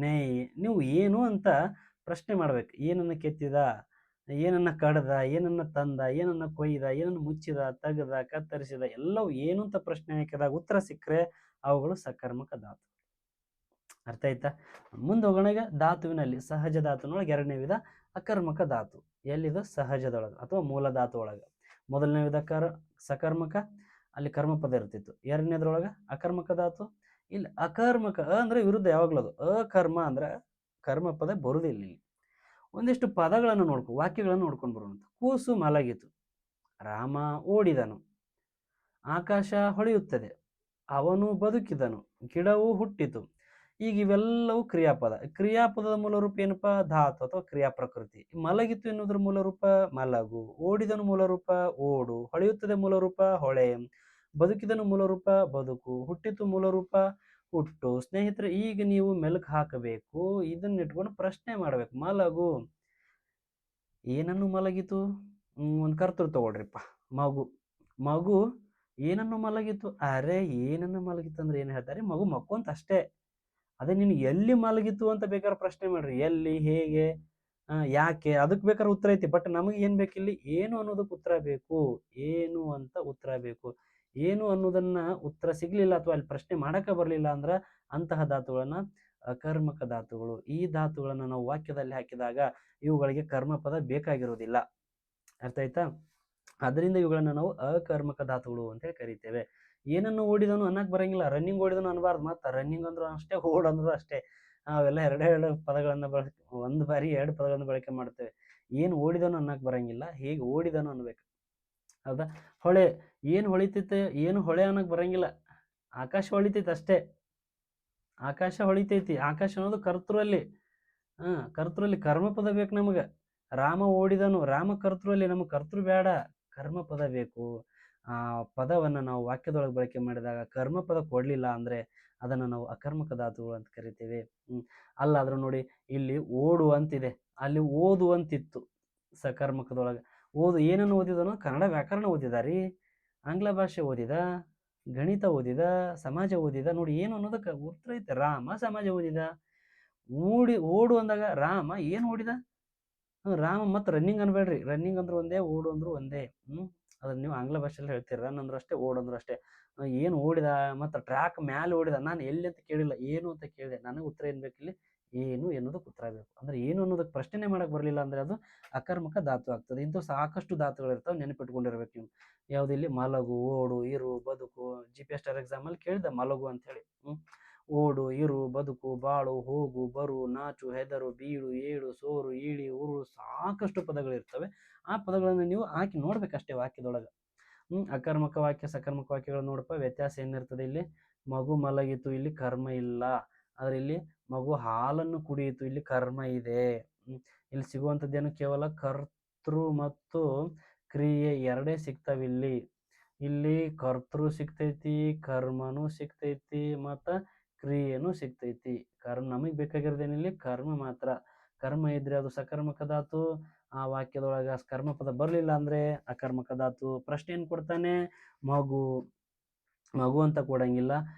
S1: ನೆಯ್. ನೀವು ಏನು ಅಂತ ಪ್ರಶ್ನೆ ಮಾಡ್ಬೇಕು. ಏನನ್ನ ಕೆತ್ತಿದ, ಏನನ್ನ ಕಡ್ದ, ಏನನ್ನ ತಂದ, ಏನನ್ನ ಕೊಯ್ದ, ಏನನ್ನ ಮುಚ್ಚಿದ, ತೆಗೆದ, ಕತ್ತರಿಸಿದ, ಎಲ್ಲವೂ ಏನು ಅಂತ ಪ್ರಶ್ನೆ ಹಾಕಿದಾಗ ಉತ್ತರ ಸಿಕ್ಕರೆ ಅವುಗಳು ಸಕರ್ಮಕ ಧಾತು. ಅರ್ಥ ಆಯ್ತಾ? ಮುಂದೆ ಹೋಗೋಣ. ಈಗ ಧಾತುವಿನಲ್ಲಿ ಸಹಜ ಧಾತುನೊಳಗೆ 2ನೇ ವಿಧ ಅಕರ್ಮಕ ಧಾತು. ಎಲ್ಲಿದು? ಸಹಜದೊಳಗೆ ಅಥವಾ ಮೂಲ ಧಾತು ಒಳಗೆ. ಮೊದಲನೇ ವಿಧ ಸಕರ್ಮಕ, ಅಲ್ಲಿ ಕರ್ಮಪದ ಇರ್ತಿತ್ತು. 2ನೇದ್ರೊಳಗೆ ಅಕರ್ಮಕ ಧಾತು. ಇಲ್ಲಿ ಅಕರ್ಮಕ, ಅಂದ್ರೆ ವಿರುದ್ಧ ಯಾವಾಗ್ಲೂ ಅದು. ಅಕರ್ಮ ಅಂದ್ರೆ ಕರ್ಮಪದ ಬರುವುದಿಲ್ಲ ಇಲ್ಲಿ. ಒಂದಿಷ್ಟು ಪದಗಳನ್ನು ವಾಕ್ಯಗಳನ್ನು ನೋಡ್ಕೊಂಡು ಬರೋಣ. ಕೂಸು ಮಲಗಿತು, ರಾಮ ಓಡಿದನು, ಆಕಾಶ ಹೊಳೆಯುತ್ತದೆ, ಅವನು ಬದುಕಿದನು, ಗಿಡವು ಹುಟ್ಟಿತು. ಈಗ ಇವೆಲ್ಲವೂ ಕ್ರಿಯಾಪದ. ಕ್ರಿಯಾಪದದ ಮೂಲ ರೂಪ ಏನಪ್ಪಾ? ಧಾತು ಅಥವಾ ಕ್ರಿಯಾ ಪ್ರಕೃತಿ. ಮಲಗಿತು ಎನ್ನುವುದರ ಮೂಲ ರೂಪ ಮಲಗು, ಓಡಿದನು ಮೂಲ ರೂಪ ಓಡು, ಹೊಳೆಯುತ್ತದೆ ಮೂಲ ರೂಪ ಹೊಳೆ, ಬದುಕಿದನು ಮೂಲ ರೂಪ ಬದುಕು, ಹುಟ್ಟಿತು ಮೂಲ ರೂಪ ಹುಟ್ಟು. ಸ್ನೇಹಿತರೆ, ಈಗ ನೀವು ಮೆಲುಕು ಹಾಕಬೇಕು. ಇದನ್ನ ಇಟ್ಕೊಂಡು ಪ್ರಶ್ನೆ ಮಾಡ್ಬೇಕು. ಮಲಗು, ಏನನ್ನು ಮಲಗಿತು? ಒಂದು ಕರ್ತೃ ತಗೊಳ್ರಿಪ್ಪ. ಮಗು. ಮಗು ಏನನ್ನು ಮಲಗಿತು? ಅರೆ, ಏನನ್ನು ಮಲಗಿತು ಅಂದ್ರೆ ಏನ್ ಹೇಳ್ತಾರೆ? ಮಗು ಮಕ್ಕೊಂತ ಅಷ್ಟೇ. ಅದೇ ನೀನು ಎಲ್ಲಿ ಮಲಗಿತು ಅಂತ ಬೇಕಾದ್ರೆ ಪ್ರಶ್ನೆ ಮಾಡ್ರಿ. ಎಲ್ಲಿ, ಹೇಗೆ, ಯಾಕೆ, ಅದಕ್ಕೆ ಬೇಕಾದ್ರೆ ಉತ್ತರ ಐತಿ. ಬಟ್ ನಮಗೆ ಏನ್ ಬೇಕಿಲ್ಲಿ? ಏನು ಅನ್ನೋದಕ್ಕೆ ಉತ್ತರ ಬೇಕು. ಏನು ಅಂತ ಉತ್ತರ ಬೇಕು. ಏನು ಅನ್ನೋದನ್ನ ಉತ್ತರ ಸಿಗ್ಲಿಲ್ಲ ಅಥವಾ ಅಲ್ಲಿ ಪ್ರಶ್ನೆ ಮಾಡಕ ಬರ್ಲಿಲ್ಲ ಅಂದ್ರ ಅಂತಹ ಧಾತುಗಳನ್ನ ಅಕರ್ಮಕ ಧಾತುಗಳು. ಈ ಧಾತುಗಳನ್ನ ನಾವು ವಾಕ್ಯದಲ್ಲಿ ಹಾಕಿದಾಗ ಇವುಗಳಿಗೆ ಕರ್ಮಪದ ಬೇಕಾಗಿರುವುದಿಲ್ಲ. ಅರ್ಥ ಆಯ್ತಾ? ಅದರಿಂದ ಇವುಗಳನ್ನ ನಾವು ಅಕರ್ಮಕ ಧಾತುಗಳು ಅಂತ ಹೇಳಿ ಕರಿತೇವೆ. ಏನನ್ನು ಓಡಿದನು ಅನ್ನಕ್ಕೆ ಬರಂಗಿಲ್ಲ. ರನ್ನಿಂಗ್ ಓಡಿದನು ಅನ್ಬಾರ್ದು. ಮತ್ತು ರನ್ನಿಂಗ್ ಅಂದ್ರು ಅಷ್ಟೇ, ಓಡ್ ಅಂದ್ರು ಅಷ್ಟೇ. ಅವೆಲ್ಲ ಎರಡೆರಡು ಪದಗಳನ್ನು ಒಂದು ಬಾರಿ 2 ಪದಗಳನ್ನು ಬಳಕೆ ಮಾಡ್ತೇವೆ. ಏನು ಓಡಿದನು ಅನ್ನಕ್ಕೆ ಬರಂಗಿಲ್ಲ, ಹೇಗೆ ಓಡಿದನು ಅನ್ಬೇಕು. ಹೌದಾ? ಹೊಳೆ, ಏನು ಹೊಳಿತೈತೆ, ಏನು ಹೊಳೆ ಅನ್ನಕ್ಕೆ ಬರಂಗಿಲ್ಲ. ಆಕಾಶ ಹೊಳಿತೈತೆ ಅಷ್ಟೇ. ಆಕಾಶ ಹೊಳಿತೈತಿ. ಆಕಾಶ ಅನ್ನೋದು ಕರ್ತೃ ಅಲ್ಲಿ. ಕರ್ತೃ ಅಲ್ಲಿ ಕರ್ಮ ಪದ ಬೇಕು ನಮಗೆ. ರಾಮ ಓಡಿದನು, ರಾಮ ಕರ್ತೃ ಅಲ್ಲಿ, ನಮಗೆ ಕರ್ತೃ ಬೇಡ, ಕರ್ಮ ಪದ ಬೇಕು. ಆ ಪದವನ್ನು ನಾವು ವಾಕ್ಯದೊಳಗೆ ಬಳಕೆ ಮಾಡಿದಾಗ ಕರ್ಮ ಪದ ಕೊಡಲಿಲ್ಲ ಅಂದರೆ ಅದನ್ನು ನಾವು ಅಕರ್ಮಕ ಧಾತುಗಳು ಅಂತ ಕರಿತೇವೆ. ಅಲ್ಲಾದ್ರೂ ನೋಡಿ, ಇಲ್ಲಿ ಓಡು ಅಂತಿದೆ, ಅಲ್ಲಿ ಓದು ಅಂತಿತ್ತು ಸಕರ್ಮಕದೊಳಗೆ. ಓದು ಏನನ್ನು ಓದಿದನು? ಕನ್ನಡ ವ್ಯಾಕರಣ ಓದಿದಾರಿ, ಆಂಗ್ಲ ಭಾಷೆ ಓದಿದ, ಗಣಿತ ಓದಿದ, ಸಮಾಜ ಓದಿದ. ನೋಡಿ ಏನು ಅನ್ನೋದಕ್ಕೆ ಉತ್ತರ ಐತೆ. ರಾಮ ಸಮಾಜ ಓದಿದ. ಓಡು ಅಂದಾಗ ರಾಮ ಏನು ಓಡಿದ? ರಾಮ ಮತ್ತು ರನ್ನಿಂಗ್ ಅನ್ಬೇಡ್ರಿ. ರನ್ನಿಂಗ್ ಅಂದ್ರು ಒಂದೇ, ಓಡು ಅಂದ್ರು ಒಂದೇ. ಅದನ್ನ ನೀವು ಆಂಗ್ಲ ಭಾಷೆಯಲ್ಲಿ ಹೇಳ್ತೀರಿ. ರನ್ ಅಂದ್ರು ಅಷ್ಟೇ, ಓಡು ಅಂದ್ರು ಅಷ್ಟೇ. ಏನು ಓಡಿದ ಮತ್ತು ಟ್ರ್ಯಾಕ್ ಮ್ಯಾಲೆ ಓಡಿದ. ನಾನು ಎಲ್ಲಿ ಅಂತ ಕೇಳಿಲ್ಲ, ಏನು ಅಂತ ಕೇಳಿದೆ. ನನಗೆ ಉತ್ತರ ಏನು ಬೇಕಿಲ್ಲಿ? ಏನು ಎನ್ನುವುದಕ್ಕೆ ಉತ್ತರ ಬೇಕು. ಅಂದರೆ ಏನು ಅನ್ನೋದಕ್ಕೆ ಪ್ರಶ್ನೆ ಮಾಡಕ್ಕೆ ಬರಲಿಲ್ಲ ಅಂದರೆ ಅದು ಅಕರ್ಮಕ ಧಾತು ಆಗ್ತದೆ. ಇಂಥವು ಸಾಕಷ್ಟು ಧಾತುಗಳಿರ್ತಾವೆ, ನೆನಪಿಟ್ಕೊಂಡಿರ್ಬೇಕು ನೀವು. ಯಾವುದಿಲ್ಲಿ? ಮಲಗು, ಓಡು, ಇರು, ಬದುಕು. GPS ಸ್ಟಾರ್ ಎಕ್ಸಾಮಲ್ಲಿ ಕೇಳಿದೆ ಮಲಗು ಅಂತೇಳಿ. ಓಡು, ಇರು, ಬದುಕು, ಬಾಳು, ಹೋಗು, ಬರು, ನಾಚು, ಹೆದರು, ಬೀಳು, ಏಳು, ಸೋರು, ಇಳಿ, ಉರು, ಸಾಕಷ್ಟು ಪದಗಳಿರ್ತವೆ. ಆ ಪದಗಳನ್ನು ನೀವು ಹಾಕಿ ನೋಡ್ಬೇಕಷ್ಟೇ ವಾಕ್ಯದೊಳಗೆ. ಅಕರ್ಮಕ ವಾಕ್ಯ, ಸಕರ್ಮಕ ವಾಕ್ಯಗಳು ನೋಡಪ್ಪ. ವ್ಯತ್ಯಾಸ ಏನಿರ್ತದೆ ಇಲ್ಲಿ? ಮಗು ಮಲಗಿತು, ಇಲ್ಲಿ ಕರ್ಮ ಇಲ್ಲ. ಆದರೆ ಇಲ್ಲಿ ಮಗು ಹಾಲನ್ನು ಕುಡಿಯಿತು, ಇಲ್ಲಿ ಕರ್ಮ ಇದೆ. ಇಲ್ಲಿ ಸಿಗುವಂಥದ್ದೇನು? ಕೇವಲ ಕರ್ತೃ ಮತ್ತು ಕ್ರಿಯೆ ಎರಡೇ ಸಿಗ್ತಾವಿಲ್ಲಿ. ಇಲ್ಲಿ ಕರ್ತೃ ಸಿಗ್ತೈತಿ, ಕರ್ಮನೂ ಸಿಗ್ತೈತಿ, ಮತ್ತು ಕ್ರಿಯೆನೂ ಸಿಗ್ತೈತಿ. ನಮಗೆ ಬೇಕಾಗಿರೋದೇನಿಲ್ಲಿ? ಕರ್ಮ ಮಾತ್ರ. ಕರ್ಮ ಇದ್ರೆ ಅದು ಸಕರ್ಮಕ ಧಾತು. ಆ ವಾಕ್ಯದೊಳಗೆ ಕರ್ಮ ಪದ ಬರಲಿಲ್ಲ ಅಂದರೆ ಅಕರ್ಮಕ ಧಾತು. ಪ್ರಶ್ನೆ ಏನು ಕೊಡ್ತಾನೆ? ಮಗು, ಮಗು ಅಂತ ಕೊಡಂಗಿಲ್ಲ,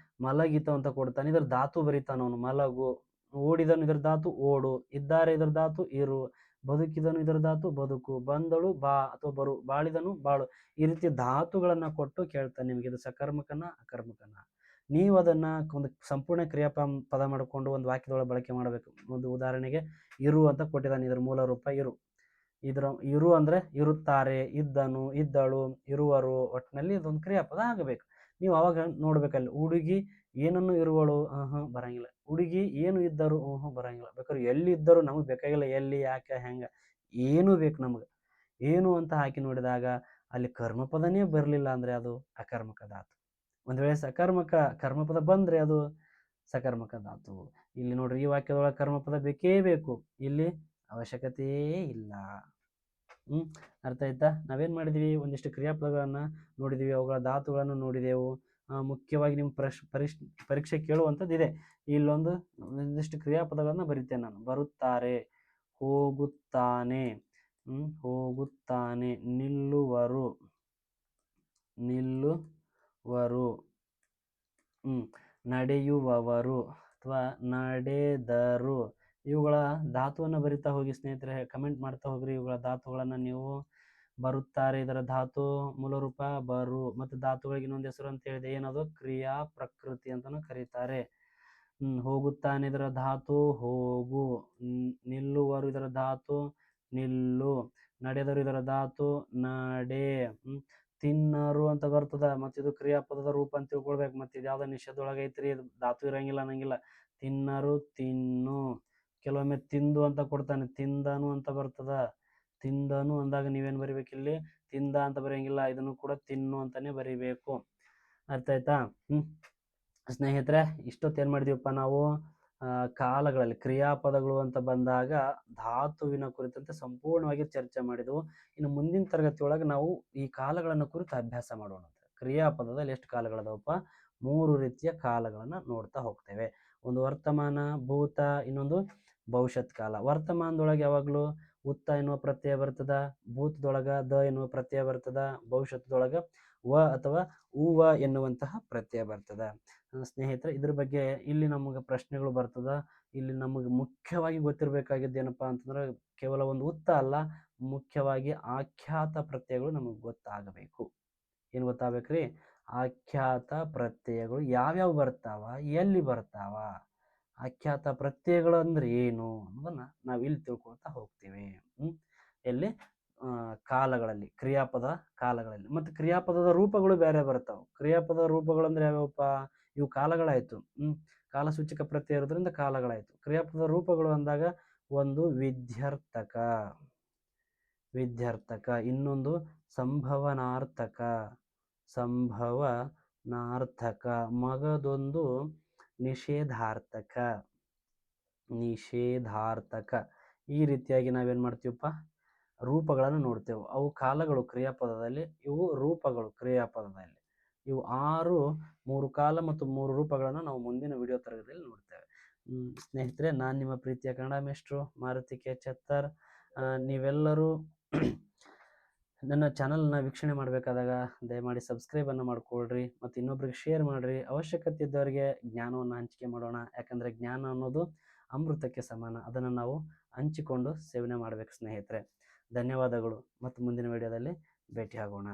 S1: ಮಲಗಿತು ಅಂತ ಕೊಡ್ತಾನೆ. ಇದ್ರ ಧಾತು ಬರೀತಾನ ಅವನು. ಮಲಗು. ಓಡಿದನು, ಇದರ ಧಾತು ಓಡು. ಇದ್ದಾರೆ, ಇದರ ಧಾತು ಇರು. ಬದುಕಿದನು, ಇದರ ಧಾತು ಬದುಕು. ಬಂದಳು, ಬಾ ಅಥವಾ ಬರು. ಬಾಳಿದನು, ಬಾಳು. ಈ ರೀತಿ ಧಾತುಗಳನ್ನು ಕೊಟ್ಟು ಕೇಳ್ತಾನೆ ನಿಮಗೆ, ಇದು ಸಕರ್ಮಕನ ಅಕರ್ಮಕನ. ನೀವು ಅದನ್ನು ಒಂದು ಸಂಪೂರ್ಣ ಪದ ಮಾಡಿಕೊಂಡು ಒಂದು ವಾಕ್ಯದೊಳಗೆ ಬಳಕೆ ಮಾಡಬೇಕು. ಒಂದು ಉದಾಹರಣೆಗೆ ಇರು ಅಂತ ಕೊಟ್ಟಿದ್ದಾನೆ, ಇದರ ಮೂಲ ರೂಪ ಇರು. ಇರು ಅಂದರೆ ಇರುತ್ತಾರೆ, ಇದ್ದನು, ಇದ್ದಳು, ಇರುವರು. ಒಟ್ಟಿನಲ್ಲಿ ಇದೊಂದು ಕ್ರಿಯಾಪದ ಆಗಬೇಕು. ನೀವು ಅವಾಗ ನೋಡ್ಬೇಕಲ್ಲಿ. ಹುಡುಗಿ ಏನನ್ನು ಇರುವಳು? ಬರಂಗಿಲ್ಲ. ಹುಡುಗಿ ಏನು ಇದ್ದರು? ಬರಂಗಿಲ್ಲ. ಬೇಕಾದ್ರೆ ಎಲ್ಲಿ ಇದ್ದರು ನಮಗೆ ಬೇಕಾಗಿಲ್ಲ. ಎಲ್ಲಿ, ಯಾಕೆ, ಹೆಂಗೆ, ಏನೂ ಬೇಕು ನಮಗೆ. ಏನು ಅಂತ ಹಾಕಿ ನೋಡಿದಾಗ ಅಲ್ಲಿ ಕರ್ಮಪದನೇ ಬರಲಿಲ್ಲ ಅಂದರೆ ಅದು ಅಕರ್ಮಕ ಧಾತು. ಒಂದು ವೇಳೆ ಸಕರ್ಮಕ ಕರ್ಮಪದ ಬಂದರೆ ಅದು ಸಕರ್ಮಕ ಧಾತು. ಇಲ್ಲಿ ನೋಡ್ರಿ, ಈ ವಾಕ್ಯದೊಳಗೆ ಕರ್ಮಪದ ಬೇಕೇ ಬೇಕು, ಇಲ್ಲಿ ಅವಶ್ಯಕತೆಯೇ ಇಲ್ಲ. ಅರ್ಥ ಆಯ್ತಾ? ನಾವೇನು ಮಾಡಿದ್ವಿ? ಒಂದಿಷ್ಟು ಕ್ರಿಯಾಪದಗಳನ್ನು ನೋಡಿದ್ವಿ, ಅವುಗಳ ಧಾತುಗಳನ್ನು ನೋಡಿದೆವು. ಮುಖ್ಯವಾಗಿ ನಿಮ್ಮ ಪರೀಕ್ಷೆ ಕೇಳುವಂಥದ್ದು ಇದೆ. ಇಲ್ಲೊಂದು ಒಂದಿಷ್ಟು ಕ್ರಿಯಾಪದಗಳನ್ನು ಬರಿತೇನೆ ನಾನು. ಬರುತ್ತಾರೆ, ಹೋಗುತ್ತಾನೆ, ಹೋಗುತ್ತಾನೆ, ನಿಲ್ಲುವರು, ನಿಲ್ಲುವರು, ನಡೆಯುವವರು ಅಥವಾ ನಡೆದರು. ಇವುಗಳ ಧಾತುವನ್ನು ಬರಿತಾ ಹೋಗಿ ಸ್ನೇಹಿತರೆ, ಕಮೆಂಟ್ ಮಾಡ್ತಾ ಹೋಗ್ರಿ. ಇವುಗಳ ಧಾತುಗಳನ್ನು ನೀವು. ಬರುತ್ತಾರೆ, ಇದರ ಧಾತು ಮೂಲ ರೂಪ ಬರು. ಮತ್ತು ಧಾತುಗಳಿಗೆ ಇನ್ನೊಂದು ಹೆಸರು ಅಂತ ಹೇಳಿದೆ, ಏನದು? ಕ್ರಿಯಾ ಪ್ರಕೃತಿ ಅಂತಲೂ ಕರೀತಾರೆ. ಹೋಗುತ್ತಾನೆ, ಇದರ ಧಾತು ಹೋಗು. ನಿಲ್ಲುವರು, ಇದರ ಧಾತು ನಿಲ್ಲು. ನಡೆದರು, ಇದರ ಧಾತು ನಡೆ. ತಿನ್ನರು ಅಂತ ಬರ್ತದ, ಮತ್ತು ಇದು ಕ್ರಿಯಾಪದದ ರೂಪ ಅಂತ ತಿಳ್ಕೊಳ್ಬೇಕು. ಮತ್ತು ಇದು ಯಾವುದೋ ನಿಷೇಧದೊಳಗೆ ಐತ್ರಿ, ಇದು ಧಾತು ಇರಂಗಿಲ್ಲ ಅನ್ನಂಗಿಲ್ಲ. ತಿನ್ನರು, ತಿನ್ನು. ಕೆಲವೊಮ್ಮೆ ತಿಂದು ಅಂತ ಕೊಡ್ತಾನೆ, ತಿಂದನು ಅಂತ ಬರ್ತದ. ತಿಂದನು ಅಂದಾಗ ನೀವೇನು ಬರಿಬೇಕು ಇಲ್ಲಿ? ತಿಂದ ಅಂತ ಬರೆಯಂಗಿಲ್ಲ, ಇದನ್ನು ಕೂಡ ತಿನ್ನು ಅಂತಾನೆ ಬರಿಬೇಕು. ಅರ್ಥ ಆಯ್ತಾ? ಸ್ನೇಹಿತರೆ, ಇಷ್ಟೊತ್ತೇನು ಮಾಡಿದೀವಪ್ಪ ನಾವು? ಕಾಲಗಳಲ್ಲಿ ಕ್ರಿಯಾಪದಗಳು ಅಂತ ಬಂದಾಗ ಧಾತುವಿನ ಕುರಿತಂತೆ ಸಂಪೂರ್ಣವಾಗಿ ಚರ್ಚೆ ಮಾಡಿದೆವು. ಇನ್ನು ಮುಂದಿನ ತರಗತಿಯೊಳಗೆ ನಾವು ಈ ಕಾಲಗಳನ್ನು ಕುರಿತು ಅಭ್ಯಾಸ ಮಾಡೋಣ. ಕ್ರಿಯಾಪದದಲ್ಲಿ ಎಷ್ಟು ಕಾಲಗಳದವಪ್ಪ? 3 ರೀತಿಯ ಕಾಲಗಳನ್ನು ನೋಡ್ತಾ ಹೋಗ್ತೇವೆ. ಒಂದು ವರ್ತಮಾನ, ಭೂತ, ಇನ್ನೊಂದು ಭವಿಷ್ಯತ್ ಕಾಲ. ವರ್ತಮಾನದೊಳಗೆ ಯಾವಾಗಲೂ ಉತ್ತ ಎನ್ನುವ ಪ್ರತ್ಯಯ ಬರ್ತದ, ಭೂತದೊಳಗೆ ದ ಎನ್ನುವ ಪ್ರತ್ಯಯ ಬರ್ತದ, ಭವಿಷ್ಯತ್ದೊಳಗೆ ವ ಅಥವಾ ಉವ ಎನ್ನುವಂತಹ ಪ್ರತ್ಯಯ ಬರ್ತದ. ಸ್ನೇಹಿತರೆ, ಇದ್ರ ಬಗ್ಗೆ ಇಲ್ಲಿ ನಮಗೆ ಪ್ರಶ್ನೆಗಳು ಬರ್ತದ. ಇಲ್ಲಿ ನಮಗೆ ಮುಖ್ಯವಾಗಿ ಗೊತ್ತಿರಬೇಕಾಗಿದ್ದು ಏನಪ್ಪಾ ಅಂತಂದ್ರೆ, ಕೇವಲ ಒಂದು ಉತ್ತ ಅಲ್ಲ, ಮುಖ್ಯವಾಗಿ ಆಖ್ಯಾತ ಪ್ರತ್ಯಯಗಳು ನಮಗೆ ಗೊತ್ತಾಗಬೇಕು. ಏನು ಗೊತ್ತಾಗಬೇಕ್ರಿ? ಆಖ್ಯಾತ ಪ್ರತ್ಯಯಗಳು ಯಾವ್ಯಾವ ಬರ್ತಾವ, ಎಲ್ಲಿ ಬರ್ತಾವ, ಆಖ್ಯಾತ ಪ್ರತ್ಯಯಗಳು ಅಂದ್ರೆ ಏನು ಅನ್ನೋದನ್ನ ನಾವು ಇಲ್ಲಿ ತಿಳ್ಕೊಳ್ತಾ ಹೋಗ್ತೀವಿ. ಎಲ್ಲಿ? ಕಾಲಗಳಲ್ಲಿ, ಕ್ರಿಯಾಪದ ಕಾಲಗಳಲ್ಲಿ. ಮತ್ತು ಕ್ರಿಯಾಪದದ ರೂಪಗಳು ಬೇರೆ ಬರ್ತಾವೆ. ಕ್ರಿಯಾಪದ ರೂಪಗಳು ಅಂದ್ರೆ ಯಾವ್ಯಾವಪ್ಪ? ಇವು ಕಾಲಗಳಾಯ್ತು. ಕಾಲಸೂಚಕ ಪ್ರತ್ಯಯ ಇರೋದ್ರಿಂದ ಕಾಲಗಳಾಯ್ತು. ಕ್ರಿಯಾಪದ ರೂಪಗಳು ಅಂದಾಗ ಒಂದು ವಿಧ್ಯರ್ಥಕ, ಇನ್ನೊಂದು ಸಂಭವನಾರ್ಥಕ, ಮಗದೊಂದು ನಿಷೇಧಾರ್ಥಕ. ಈ ರೀತಿಯಾಗಿ ನಾವೇನ್ ಮಾಡ್ತೀವಪ್ಪ? ರೂಪಗಳನ್ನು ನೋಡ್ತೇವೆ. ಅವು ಕಾಲಗಳು ಕ್ರಿಯಾಪದದಲ್ಲಿ, ಇವು ರೂಪಗಳು ಕ್ರಿಯಾಪದದಲ್ಲಿ. ಇವು 3 ಕಾಲ ಮತ್ತು 3 ರೂಪಗಳನ್ನು ನಾವು ಮುಂದಿನ ವಿಡಿಯೋ ತರಗತಿಯಲ್ಲಿ ನೋಡ್ತೇವೆ. ಸ್ನೇಹಿತರೆ, ನಾನು ನಿಮ್ಮ ಪ್ರೀತಿಯ ಕನ್ನಡ ಮೇಷ್ಟ್ರು ಮಾರುತಿ ಕೆ ಚತ್ತರ್. ನೀವೆಲ್ಲರೂ ನನ್ನ ಚಾನಲ್ನ ವೀಕ್ಷಣೆ ಮಾಡಬೇಕಾದಾಗ ದಯಮಾಡಿ ಸಬ್ಸ್ಕ್ರೈಬನ್ನು ಮಾಡಿಕೊಳ್ರಿ ಮತ್ತು ಇನ್ನೊಬ್ರಿಗೆ ಶೇರ್ ಮಾಡಿರಿ. ಅವಶ್ಯಕತೆ ಇದ್ದವರಿಗೆ ಜ್ಞಾನವನ್ನು ಹಂಚಿಕೆ ಮಾಡೋಣ. ಯಾಕಂದರೆ ಜ್ಞಾನ ಅನ್ನೋದು ಅಮೃತಕ್ಕೆ ಸಮಾನ. ಅದನ್ನು ನಾವು ಹಂಚಿಕೊಂಡು ಸೇವನೆ ಮಾಡಬೇಕು ಸ್ನೇಹಿತರೆ. ಧನ್ಯವಾದಗಳು ಮತ್ತು ಮುಂದಿನ ವಿಡಿಯೋದಲ್ಲಿ ಭೇಟಿಯಾಗೋಣ.